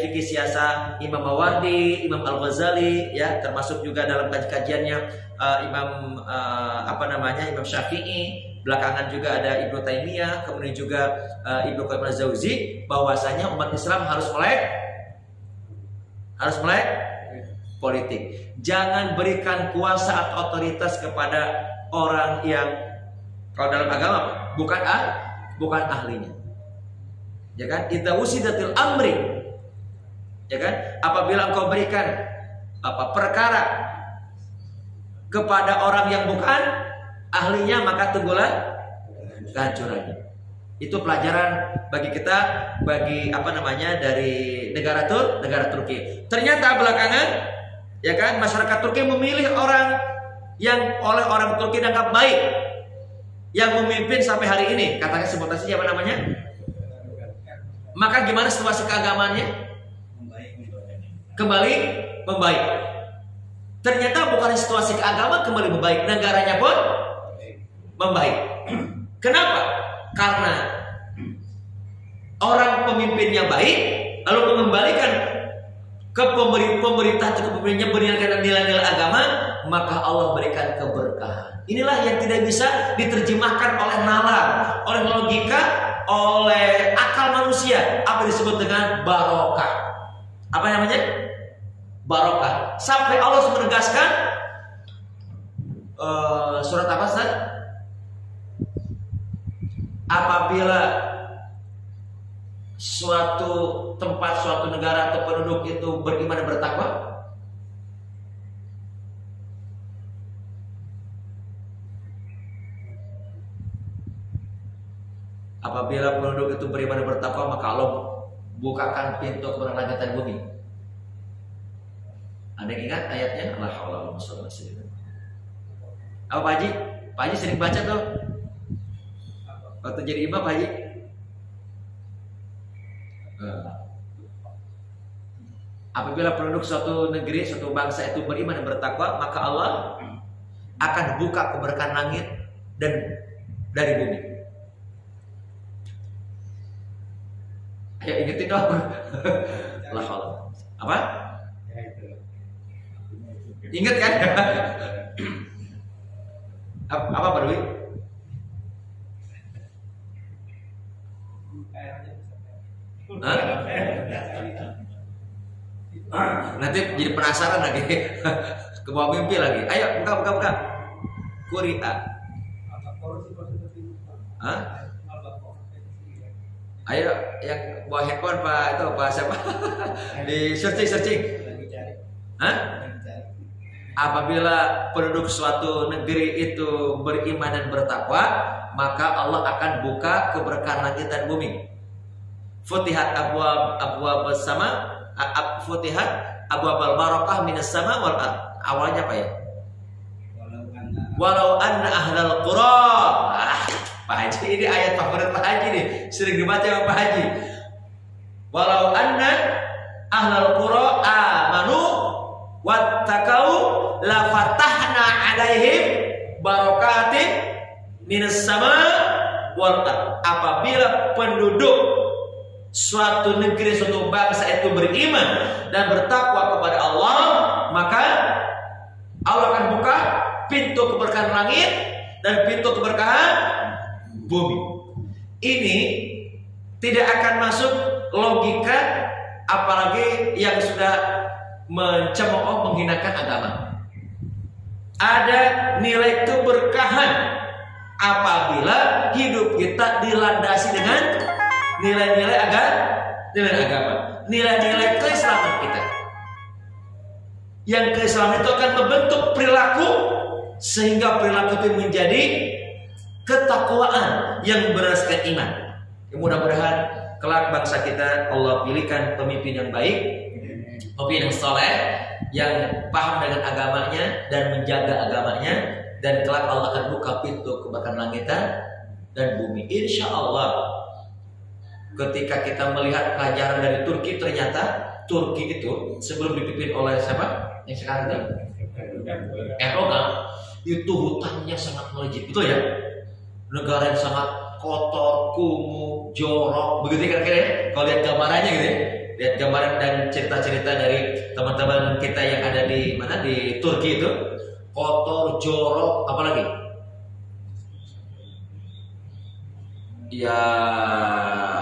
fikih siasa Imam Mawardi, Imam Al-Ghazali, ya, termasuk juga dalam kajiannya Imam Imam Syafi'i, belakangan juga ada Ibnu Taimiyah, kemudian juga Ibnu Qayyim al-Jauzi, bahwasanya umat Islam harus melek politik. Jangan berikan kuasa atau otoritas kepada orang yang kalau dalam agama bukan ahlinya. Ya kan? Idza usidatil amri. Ya kan? Apabila engkau berikan perkara kepada orang yang bukan ahlinya, maka tunggulah kehancurannya. Itu pelajaran bagi kita, bagi dari negara Turki. Ternyata belakangan, ya kan, masyarakat Turki memilih orang yang oleh orang Turki dianggap baik, yang memimpin sampai hari ini. Katakan sebutan saja apa namanya? Maka gimana situasi keagamaannya? Kembali membaik. Ternyata bukan situasi keagamaan kembali membaik, negaranya pun membaik. Kenapa? Karena orang pemimpinnya baik, lalu mengembalikan ke pemerintah atau kepemimpinannya berdasarkan nilai-nilai agama, maka Allah berikan keberkahan. Inilah yang tidak bisa diterjemahkan oleh nalar, oleh logika, oleh akal manusia. Apa disebut dengan barokah? Apa namanya? Barokah. Sampai Allah menegaskan surat apa, Ustaz? Apabila suatu tempat, suatu negara atau penduduk itu beriman dan bertakwa, apabila penduduk itu beriman dan bertakwa, maka Allah bukakan pintu kebenaran langit dan bumi. Ada yang ingat ayatnya? La haula wala quwwata illa billah. Apa Pak Haji? Pak Haji sering baca tuh waktu jadi imam, Pak Haji. Apabila penduduk suatu negeri, suatu bangsa itu beriman dan bertakwa, maka Allah akan buka keberkahan langit dan dari bumi. Ayo ingetin dong. La haula. Apa? Ingat kan? Apa Pak Dwi? Nanti jadi penasaran lagi. Ke bawah mimpi lagi. Ayo buka. Qur'a. Hah? Ayo yang bawa handphone Pak siapa? Di searching. Hah? Apabila penduduk suatu negeri itu beriman dan bertakwa, maka Allah akan buka keberkahan langit dan bumi. Futihat abwab sama, futihat abwab al-barakah minas sama wal ard. Awalnya apa ya? Walau anna ahlal qura. Pak Haji, ini ayat favorit Pak Haji nih, sering dibaca sama Pak Haji. Walau anna ahlal qura amanu wattaqau la fatahna alaihim barakatin minas sama wal ard. Apabila penduduk suatu negeri, suatu bangsa itu beriman dan bertakwa kepada Allah, maka Allah akan buka pintu keberkahan langit dan pintu keberkahan bumi. Ini tidak akan masuk logika, apalagi yang sudah mencemooh, menghinakan agama. Ada nilai keberkahan apabila hidup kita dilandasi dengan nilai-nilai agama, nilai-nilai keislaman kita. Yang keislaman itu akan membentuk perilaku sehingga perilaku itu menjadi ketakwaan yang berdasarkan iman. Mudah-mudahan kelak bangsa kita Allah pilihkan pemimpin yang baik, pemimpin yang soleh, yang paham dengan agamanya dan menjaga agamanya, dan kelak Allah akan buka pintu kebaikan langitan dan bumi. Insya Allah. Ketika kita melihat pelajaran dari Turki, ternyata Turki itu sebelum dipimpin oleh siapa? Yang sekarang itu Erdogan, itu hutannya sangat melejit, betul ya? Negara yang sangat kotor, kumuh, jorok, begitu kira-kira ya? Kalau lihat gambarannya gitu ya, lihat gambaran dan cerita-cerita dari teman-teman kita yang ada di mana di Turki itu, kotor, jorok, apalagi? Ya,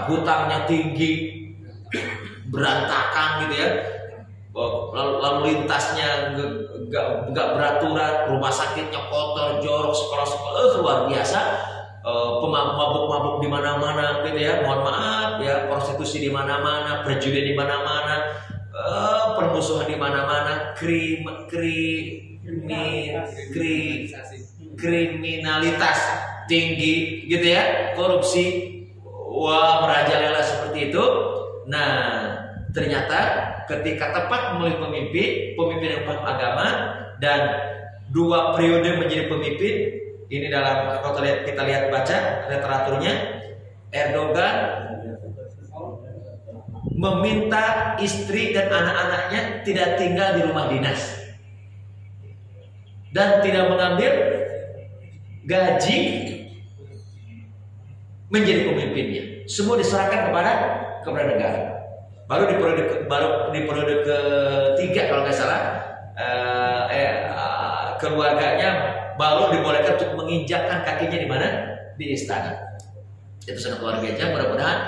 hutangnya tinggi, berantakan gitu ya. Lalu lintasnya nggak beraturan, rumah sakitnya kotor, jorok, sekolah-sekolah luar biasa. Mabuk-mabuk di mana-mana gitu ya. Mohon maaf ya, prostitusi di mana-mana, perjudian di mana-mana, permusuhan di mana-mana, kriminalitas tinggi gitu ya, korupsi, wah merajalela seperti itu. Nah, ternyata ketika tepat memilih pemimpin yang paham agama dan 2 periode menjadi pemimpin, ini dalam kalau kita lihat baca literaturnya, Erdogan meminta istri dan anak-anaknya tidak tinggal di rumah dinas dan tidak mengambil gaji menjadi pemimpinnya. Semua diserahkan kepada negara. Baru di periode ketiga kalau nggak salah, keluarganya baru dibolehkan untuk menginjakkan kakinya di mana? Di istana. Itu sangat luar biasa. Mudah-mudahan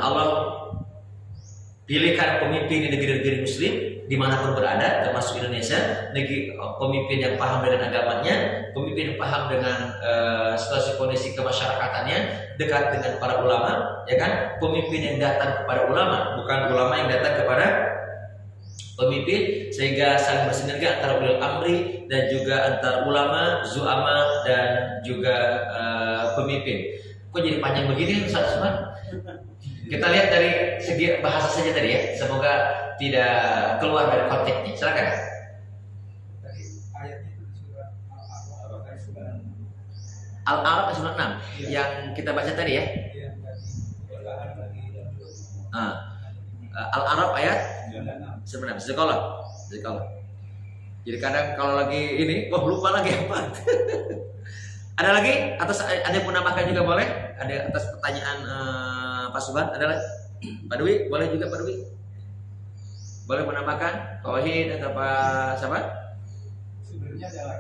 Allah pilihkan pemimpin di negeri-negeri Muslim dimanapun berada, termasuk Indonesia, negeri pemimpin yang paham dengan agamanya, pemimpin yang paham dengan situasi kondisi kemasyarakatannya, dekat dengan para ulama, ya kan? Pemimpin yang datang kepada ulama, bukan ulama yang datang kepada pemimpin, sehingga saling bersinergi antara ulil amri dan juga antara ulama, zu'ama dan juga pemimpin. Kok jadi panjang begini Ustaz Usman? Kita lihat dari segi bahasa saja tadi ya. Semoga tidak keluar dari konteksnya. Silakan. Tadi ayatnya itu di surat Al-A'raf ayat 96. Al-A'raf ayat 96 yang kita baca tadi ya. Yang tadi Al-A'raf ayat 96. Sekolah. Jadi kadang kalau lagi ini, lupa lagi apa. Ada lagi? Ada yang mau nambahkan juga boleh? Ada atas pertanyaan Pak Subhan? Ada lagi? Pak Dwi? Boleh juga Pak Dwi? Boleh menambahkan? Pak Wahid atau Pak siapa? Sebenarnya adalah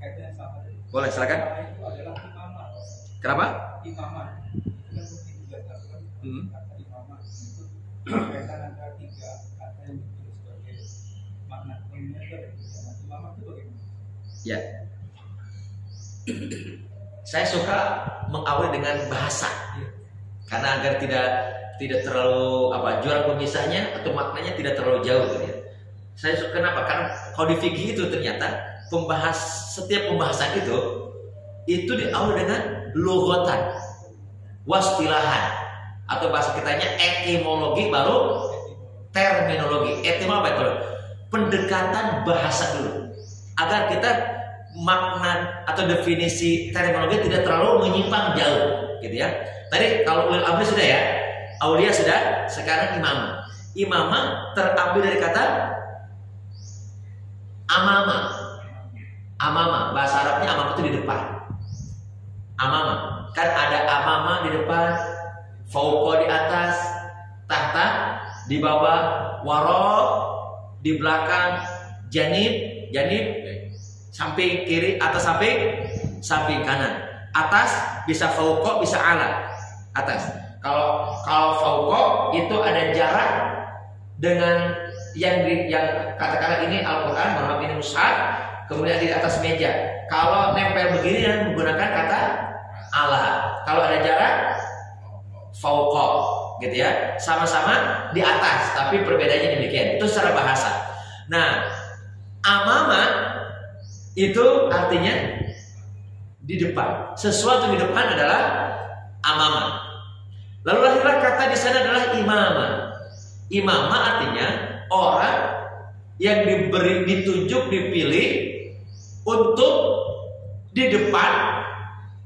kaitannya sama. Boleh, silakan. Itu adalah imaman. Kenapa? Imaman. Itu kan seperti dijelaskan kata imaman itu kaitan antara 3 kata yang ditulis sebagai makna umumnya itu ada 3. Imaman itu bagaimana? Ya. Saya suka mengawali dengan bahasa, karena agar tidak terlalu jurang pemisahnya atau maknanya tidak terlalu jauh gitu ya. Saya suka kenapa? Karena kalau di fikih itu ternyata setiap pembahasan itu diawali dengan lughatan, wastilahan, atau bahasa kitanya etimologi baru terminologi. Etimologi apa itu? Pendekatan bahasa dulu, agar kita makna atau definisi terminologi tidak terlalu menyimpang jauh gitu ya. Tadi kalau ulil amri sudah ya, aulia sudah, sekarang imamah. Imamah terambil dari kata amama. Amama, bahasa Arabnya amama itu di depan. Amama, kan ada amama di depan, fauqa di atas, tahta di bawah, waro di belakang, janib samping kiri, atas samping kanan. Atas bisa fauqa, bisa ala. Atas. Kalau fauqa itu ada jarak dengan yang katakanlah ini Al-Qur'an, mohon ini mushaf, kemudian di atas meja. Kalau nempel begini dan menggunakan kata ala. Kalau ada jarak fauqa gitu ya. Sama-sama di atas, tapi perbedaannya demikian. Itu secara bahasa. Nah, amama Itu artinya di depan. Sesuatu di depan adalah amama. Lalu lahirlah kata di sana adalah imama. Imama artinya orang yang ditunjuk, dipilih untuk di depan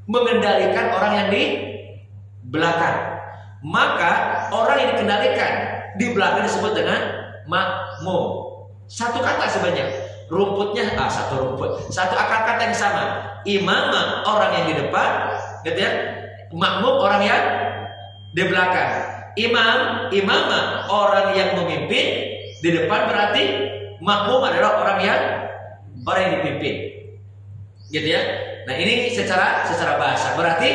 mengendalikan orang yang di belakang. Maka orang yang dikendalikan di belakang disebut dengan makmum. Satu kata sebenarnya. Rumputnya satu rumput, satu akar kata yang sama. Imama orang yang di depan, gitu ya. Makmum orang yang di belakang. Imama orang yang memimpin di depan, berarti makmum adalah orang yang dipimpin. Gitu ya. Nah, ini secara bahasa. Berarti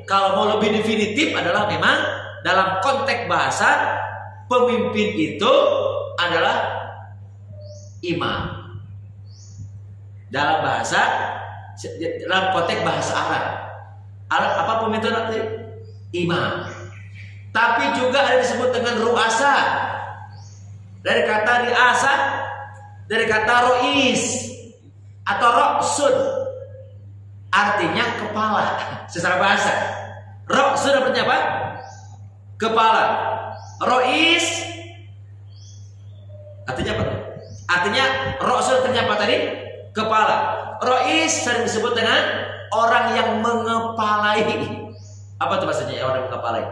kalau mau lebih definitif adalah memang dalam konteks bahasa pemimpin itu adalah imam. Dalam konteks bahasa Arab. Apa pemimpin nanti? Imam. Tapi juga ada disebut dengan ru'asa. Dari kata ri'asa, dari kata ro'is atau ro'sun, artinya kepala secara bahasa. Ro'sun artinya apa? Kepala. Ro'is artinya apa? Artinya ro'sun artinya apa tadi? Kepala. Ro'is sering disebut dengan orang yang mengepalai. Apa itu maksudnya orang yang mengepalai?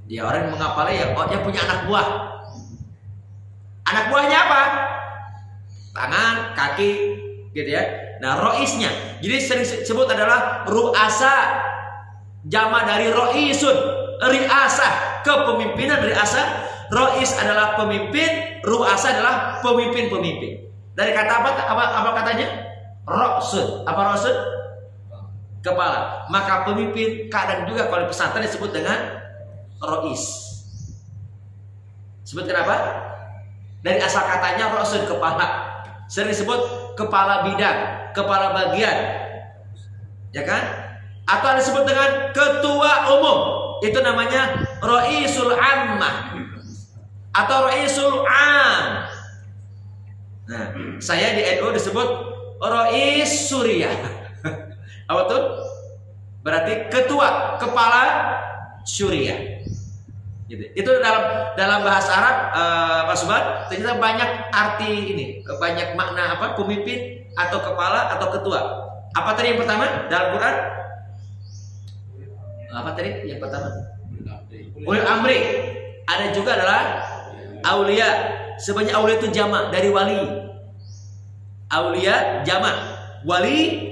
Ya, orang yang mengepalai ya, yang punya anak buah. Anak buahnya apa? Tangan, kaki, gitu ya. Nah, ro'isnya, jadi sering disebut adalah ru'asa, jama dari ro'isun, ri'asah, kepemimpinan ri'asah. Ro'is adalah pemimpin, ru'asa adalah pemimpin-pemimpin. Dari kata apa katanya? Ro'sun. Apa ro'sun? Kepala. Maka pemimpin kadang juga kalau di pesantren disebut dengan ro'is. Sebut kenapa? Dari asal katanya ro'sun, kepala. Sering disebut kepala bidang, kepala bagian, ya kan? Atau disebut dengan ketua umum. Itu namanya ro'isul ammah atau ro'isul am. Nah, saya di NU disebut ro'is Suriah. Apa tuh? Berarti ketua, kepala Suriah. Gitu. Itu dalam bahasa Arab, Pak Subhan, ternyata banyak arti ini, banyak makna apa? Pemimpin atau kepala atau ketua. Apa tadi yang pertama dalam Quran? Apa tadi yang pertama? Ulil amri. Ada juga adalah aulia. Sebenarnya aulia itu jamak dari wali. Aulia jamak, wali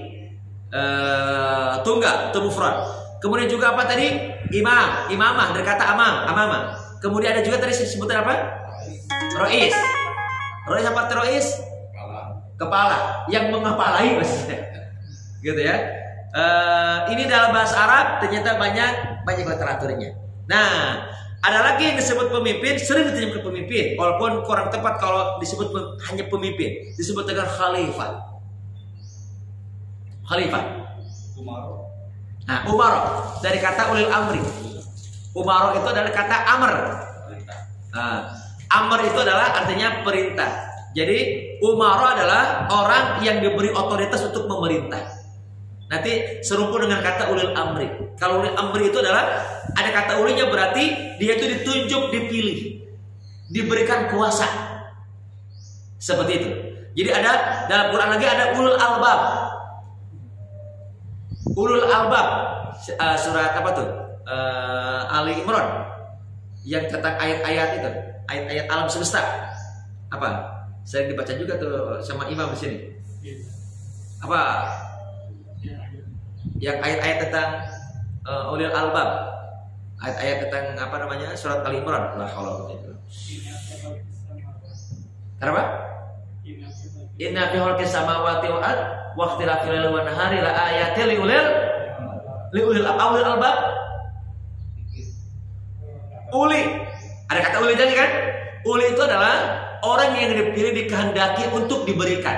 tunggal atau mufrad. Kemudian juga apa tadi? Imam, imamah dari kata amama. Kemudian ada juga tadi sebutan apa? Rois. Rois apa arti rois? Kepala. Yang mengepalai maksudnya. Gitu ya. Ini dalam bahasa Arab ternyata banyak literaturnya. Nah, ada lagi yang disebut pemimpin, sering diterjemahkan pemimpin, walaupun kurang tepat kalau disebut hanya pemimpin, disebut dengan khalifah. Khalifah. Nah, umaro dari kata ulil amri. Umaro itu adalah kata amr. Nah, amr itu adalah artinya perintah. Jadi umaro adalah orang yang diberi otoritas untuk memerintah. Nanti serumpun dengan kata ulil amri. Kalau ulil amri itu adalah ada kata ulinya, berarti dia itu ditunjuk, dipilih, diberikan kuasa. Seperti itu. Jadi ada dalam Quran lagi ada ulul albab. Ulul albab, surat apa tuh? Ali Imran, yang tentang ayat-ayat itu, ayat-ayat alam semesta. Apa? Saya dibaca juga tuh sama imam di sini. Apa? Yang ayat-ayat tentang ulul albab, ayat-ayat tentang apa namanya? Surat Ali Imran. La haula wala quwwata illa billah. Kenapa? Inna fi khalqis samawati wal ard wa ikhtilafil laili wan nahari la ayatil liulil albab. Uli. Ada kata uli tadi kan? Uli itu adalah orang yang dipilih, dikehendaki untuk diberikan.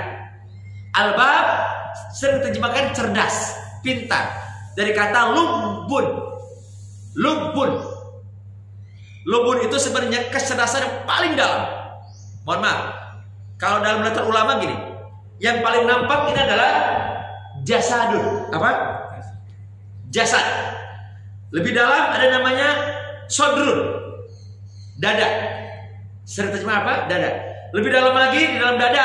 Albab sering diterjemahkan cerdas, pintar. Dari kata lubun. Lubun itu sebenarnya kecerdasan yang paling dalam. Mohon maaf. Kalau dalam literatur ulama gini, yang paling nampak ini adalah jasadun. Apa? Jasad. Lebih dalam ada namanya sodrun, dada. Sering terjemah apa? Dada. Lebih dalam lagi, di dalam dada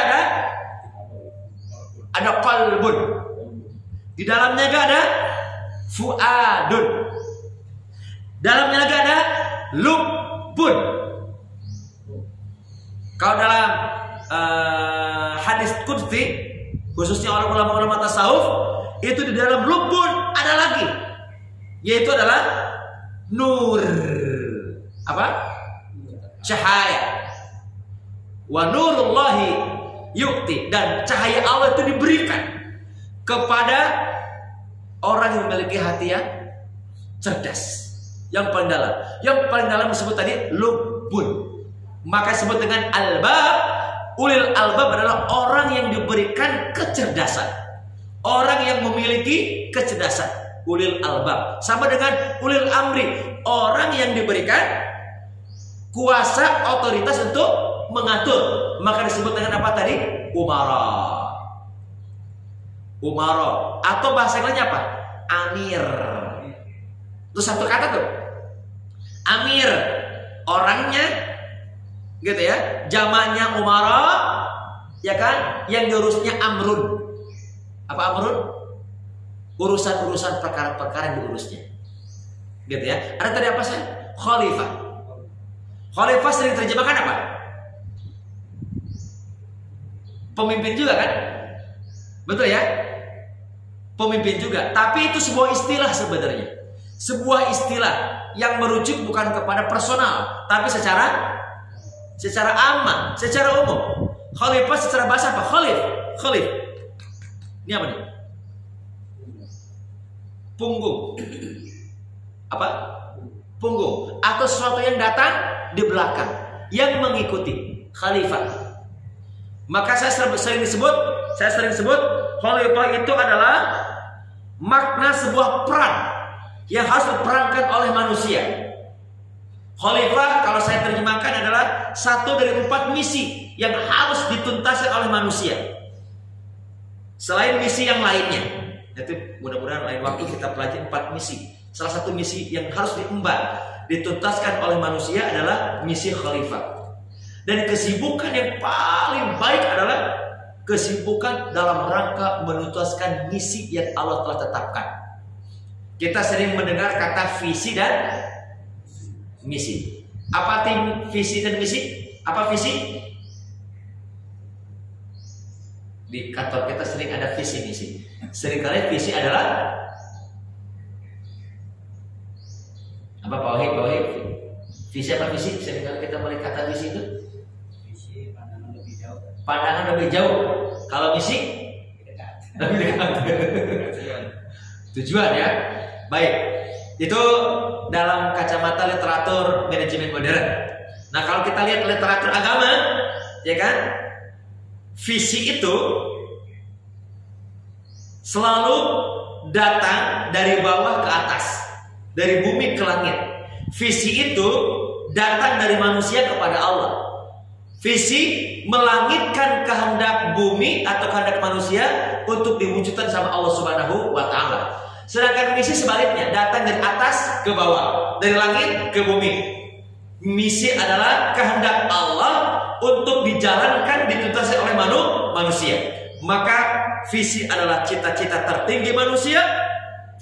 ada qalbun. Di dalamnya juga ada fuadun. Dalamnya juga ada lubbun. Kalau dalam hadis qudsi, khususnya orang ulama-ulama tasawuf, itu di dalam lubbun ada lagi, yaitu adalah nur. Apa? Cahaya. Wa nurullahi yu'ti, dan cahaya Allah itu diberikan kepada orang yang memiliki hati yang cerdas, yang paling dalam. Yang paling dalam disebut tadi lubbun. Maka disebut dengan albab. Ulil albab adalah orang yang diberikan kecerdasan, orang yang memiliki kecerdasan. Ulil albab sama dengan ulil amri, orang yang diberikan kuasa otoritas untuk mengatur. Maka disebut dengan apa tadi? Umara. Umara, atau bahasa lainnya apa? Amir. Itu satu kata tuh. Amir, orangnya gitu ya, jamaknya umara, ya kan? Yang diurusnya amrun. Apa amrun? Urusan-urusan perkara-perkara yang diurusnya, gitu ya. Ada tadi apa sih? Khalifah. Khalifah sering terjemahkan apa? Pemimpin juga kan? Betul ya? Pemimpin juga. Tapi itu sebuah istilah sebenarnya. Sebuah istilah yang merujuk bukan kepada personal, tapi secara amma, secara umum. Khalifah secara bahasa apa? Khalif. Ini apa nih? Punggung. Apa? Punggung. Atau sesuatu yang datang di belakang, yang mengikuti. Khalifah. Maka saya sering sebut khalifah itu adalah makna sebuah peran yang harus diperankan oleh manusia. Khalifah kalau saya terjemahkan adalah satu dari 4 misi yang harus dituntaskan oleh manusia. Selain misi yang lainnya, itu mudah-mudahan lain waktu kita pelajari 4 misi. Salah satu misi yang harus diemban, dituntaskan oleh manusia adalah misi khalifah. Dan kesibukan yang paling baik adalah kesibukan dalam rangka menuntaskan misi yang Allah telah tetapkan. Kita sering mendengar kata visi dan misi. Apa tim visi dan misi? Apa visi? Di kantor kita sering ada visi misi. Seringkali visi adalah apa Pak Wahid? Visi apa visi? Seringkali kita melihat kata visi itu visi pandangan lebih jauh. Pandangan lebih jauh. Kalau misi lebih dekat. Tujuan ya. Baik. Itu dalam kacamata literatur manajemen modern. Nah, kalau kita lihat literatur agama, ya kan, visi itu selalu datang dari bawah ke atas, dari bumi ke langit. Visi itu datang dari manusia kepada Allah. Visi melangitkan kehendak bumi atau kehendak manusia untuk diwujudkan sama Allah Subhanahu wa Ta'ala. Sedangkan misi sebaliknya, datang dari atas ke bawah, dari langit ke bumi. Misi adalah kehendak Allah untuk dijalankan, dituntaskan oleh manusia. Maka visi adalah cita-cita tertinggi manusia,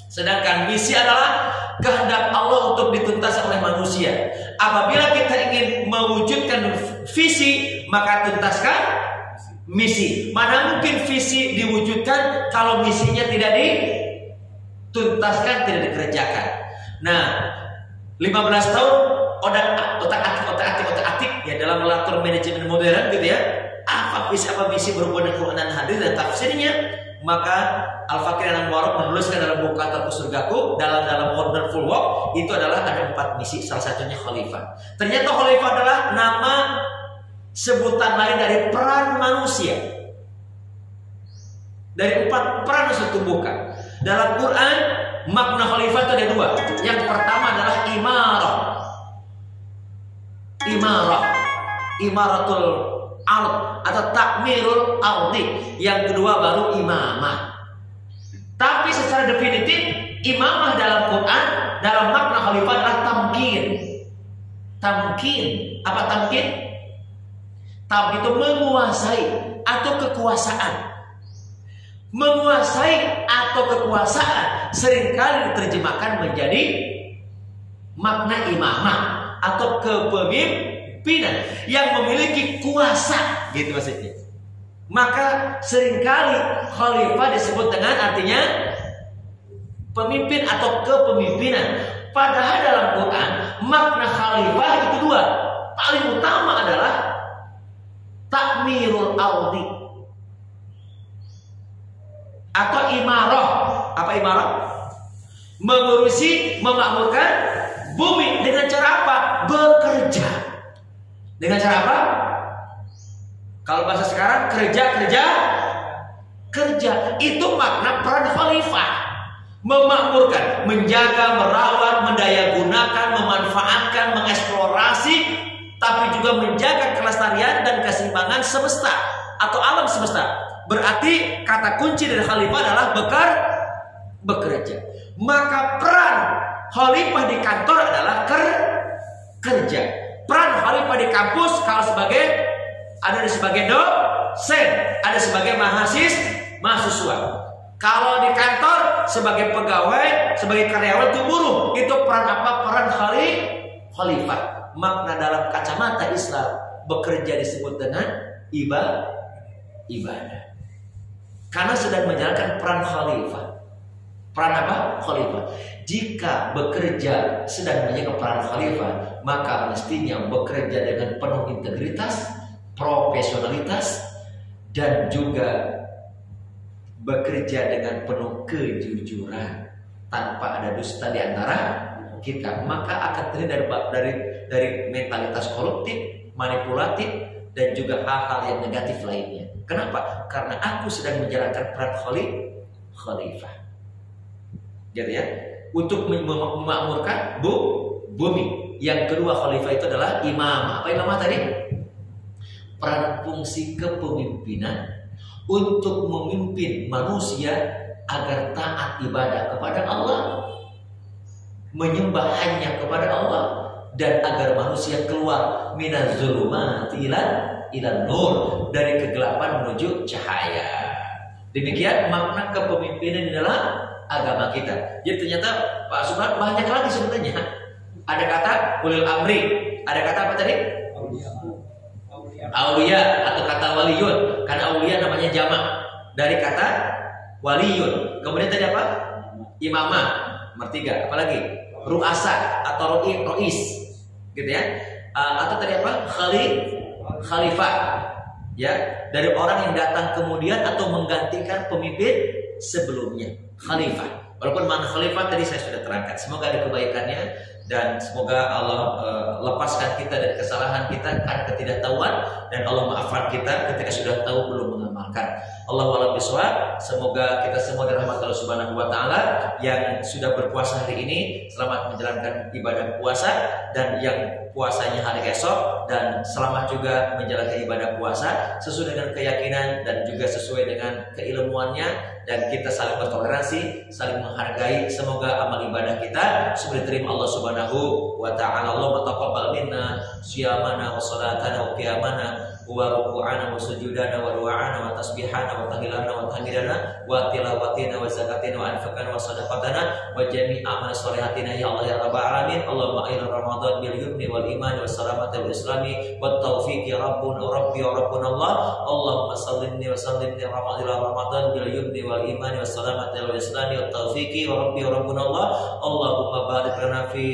sedangkan misi adalah kehendak Allah untuk dituntaskan oleh manusia. Apabila kita ingin mewujudkan visi, maka tuntaskan misi. Mana mungkin visi diwujudkan kalau misinya tidak dituntaskan, tidak dikerjakan. Nah, 15 tahun otak-atik ya dalam literatur manajemen modern gitu ya. Apa misi berhubungan dengan Quran dan hadis dan tafsirnya. Maka Al-Fakir Al-Mu'arraf menuliskan dalam buku Kantorku Surgaku, dalam Wonderful Work, itu adalah ada 4 misi, salah satunya khalifah. Ternyata khalifah adalah nama sebutan lain dari peran manusia. Dari 4 peran yang ditumbuhkan. Dalam Quran, makna khalifah itu ada 2. Yang pertama adalah imarah. Imaratul ard atau takmirul ardi. Yang kedua baru imamah. Tapi secara definitif imamah dalam Quran dalam makna khalifah adalah tamkin. Tamkin. Apa tamkin? Tamkin itu menguasai atau kekuasaan. Menguasai atau kekuasaan seringkali diterjemahkan menjadi makna imamah atau kepemimpinan yang memiliki kuasa, gitu maksudnya. Maka seringkali khalifah disebut dengan artinya pemimpin atau kepemimpinan. Padahal dalam Quran makna khalifah itu dua. Paling utama adalah takmirul ardi atau imarah. Apa imarah? Mengurusi, memakmurkan bumi. Dengan cara apa? Bekerja. Dengan cara apa? Kalau bahasa sekarang kerja. Itu makna peran khalifah. Memakmurkan, menjaga, merawat, mendayagunakan, memanfaatkan, mengeksplorasi, tapi juga menjaga kelestarian dan keseimbangan semesta atau alam semesta. Berarti kata kunci dari khalifah adalah bekerja. Maka peran khalifah di kantor adalah kerja. Peran khalifah di kampus kalau ada sebagai dosen, ada sebagai mahasiswa. Kalau di kantor sebagai pegawai, sebagai karyawan itu buruh. Itu peran apa? Peran khalifah. Makna dalam kacamata Islam bekerja disebut dengan ibadah. Karena sedang menjalankan peran khalifah. Peran apa? Khalifah. Jika bekerja sedang menjaga peran khalifah, maka mestinya bekerja dengan penuh integritas, profesionalitas, dan juga bekerja dengan penuh kejujuran tanpa ada dusta di antara kita. Maka akan terhindar dari mentalitas koruptif, manipulatif, dan juga hal-hal yang negatif lainnya. Kenapa? Karena aku sedang menjalankan peran khalifah. Gitu ya. Untuk memakmurkan bumi. Yang kedua khalifah itu adalah imam. Apa imamah tadi? Peran fungsi kepemimpinan untuk memimpin manusia agar taat ibadah kepada Allah, menyembah hanya kepada Allah, dan agar manusia keluar minaz zulumati ila nur, dari kegelapan menuju cahaya. Demikian makna kepemimpinan di dalam agama kita. Jadi ternyata Pak Subhan banyak lagi sebenarnya. Ada kata ulil amri, ada kata apa tadi? Aulia atau kata waliyun. Karena aulia namanya jamak dari kata waliyun. Kemudian tadi apa? Imamah, nomor 3. Apalagi? Ru'asa atau rois, gitu ya. Atau tadi apa? Khalifah. Ya, dari orang yang datang kemudian atau menggantikan pemimpin sebelumnya. Khalifah. Walaupun makna khalifah tadi saya sudah terangkan. Semoga ada kebaikannya. Dan semoga Allah lepaskan kita dari kesalahan kita karena ketidaktahuan, dan Allah maafkan kita ketika sudah tahu belum mengamalkan. Allahu a'lam bishawab. Semoga kita semua dirahmati Allah Subhanahu wa taala. Yang sudah berpuasa hari ini selamat menjalankan ibadah puasa, dan yang puasanya hari esok, dan selamat juga menjalankan ibadah puasa sesuai dengan keyakinan dan juga sesuai dengan keilmuannya, dan kita saling bertoleransi, saling menghargai. Semoga amal ibadah kita sudah diterima Allah Subhanahu wa ta'ala. Allahumma taqabbal minna siyamana wa salatana wa qiyamana wa ruku'ana wa sujudana wa du'ana wa tasbihana wa tahlilana wa tahmidana wa tilawatina wa zakatina wa anfaqana wa sadaqatana wa jami'a amal sholihatina ya Allah ya rabbal alamin. Allahumma ayyul ramadan bil yumni wal iman wa salamati wal islami wat taufiq ya rabbuna rabbi wa rabbuna Allah. Allahumma sallinni wa sallimni ramadan bil yumni wal iman wa salamati wal islami wat taufiq wa rabbi wa rabbuna Allah. Allahumma barik lana fi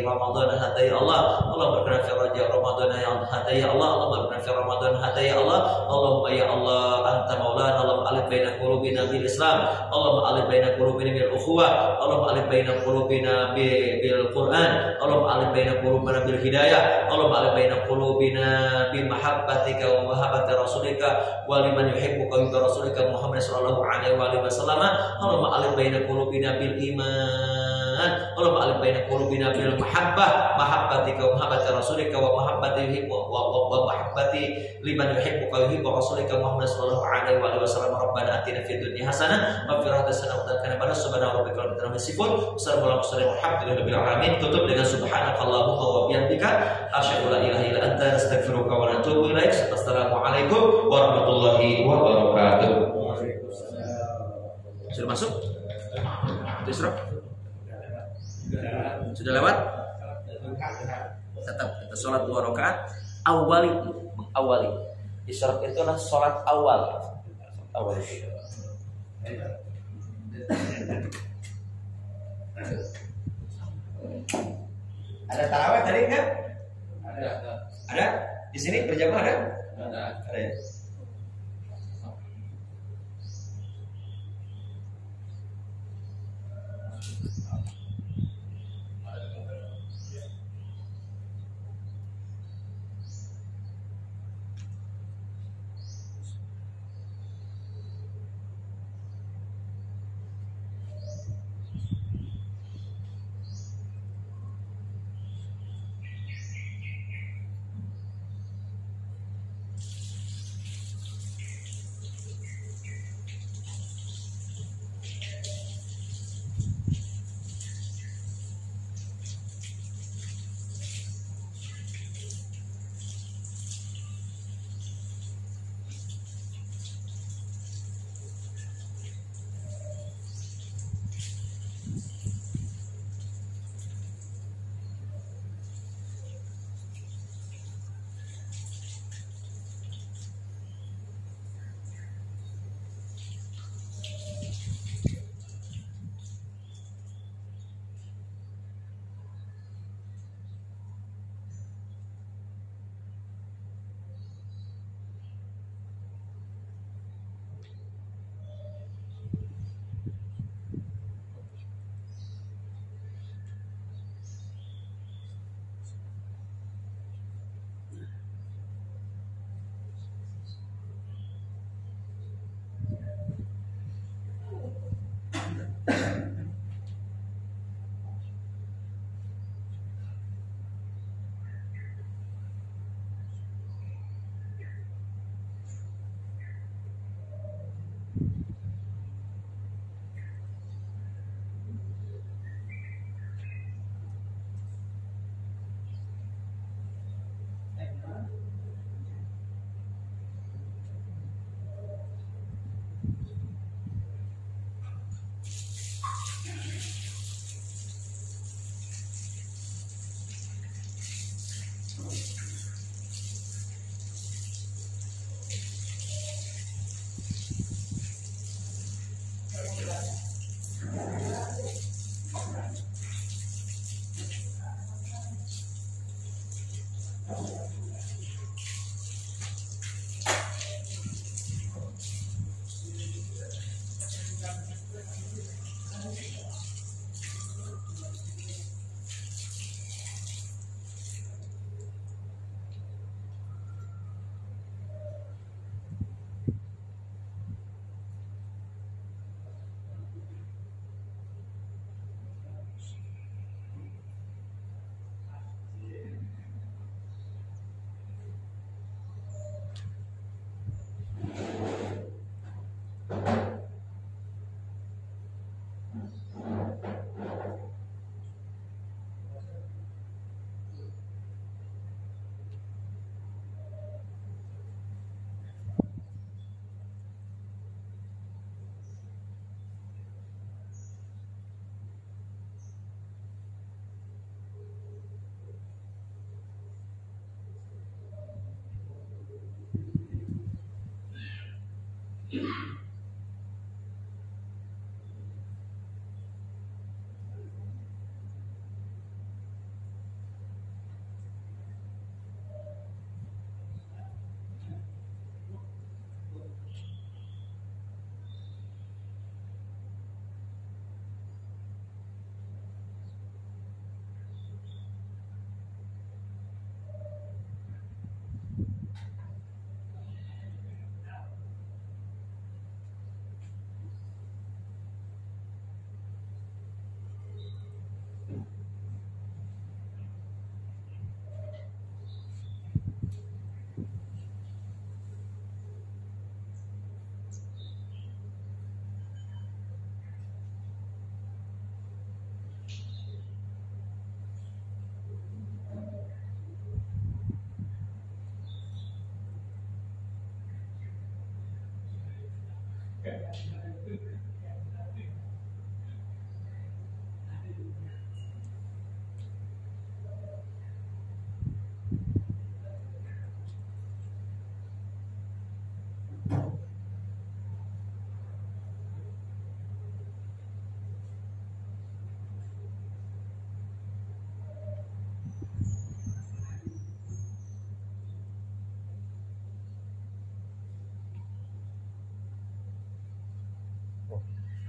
ramadan hadha ya Allah. Allahumma barik lana fi rajab ramadan hadha ya Allah. Allahumma barik lana fi ramadan hadha ya Allah. Allahumma ya Allah anta maulana. Allahumma alif baina qulubina bil islam. Allahumma alif baina qulubina bil ukhuwah. Allahumma alif baina qulubina bil Quran. Allahumma alif baina qulubina bil hidayah. Allahumma alif baina qulubina bi mahabbatika wa mahabbati rasulika wa liman yuhibbuka wa rasulika Muhammad sallallahu alaihi wa alihi wasallam. Allahumma alif baina qulubina bil iman pertengahan. Allahumma alif baina qulubina bil mahabbatika wa mahabbati rasulika wa mahabbati wa mahabbati liman yuhibbuka wa yuhibbu rasulika Muhammad sallallahu alaihi wa alihi wasallam. Rabbana atina fid dunya hasanah wa fil akhirati hasanah wa qina adzabannar. Subhana rabbika rabbil izzati amma yasifun. Alhamdulillahirabbil alamin. Tutup dengan subhanakallahumma wa bihamdika asyhadu an la ilaha illa anta astaghfiruka wa atubu ilaik. Assalamualaikum warahmatullahi wabarakatuh. Sudah masuk? Isra? Sudah lewat? Tetap kita sholat 2 rakaat. Mengawali. Isra itu adalah sholat awal. Ada tarawih tadi enggak? Ada? Di sini berjamaah ada? Ada ya?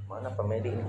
Mana pemedi ini?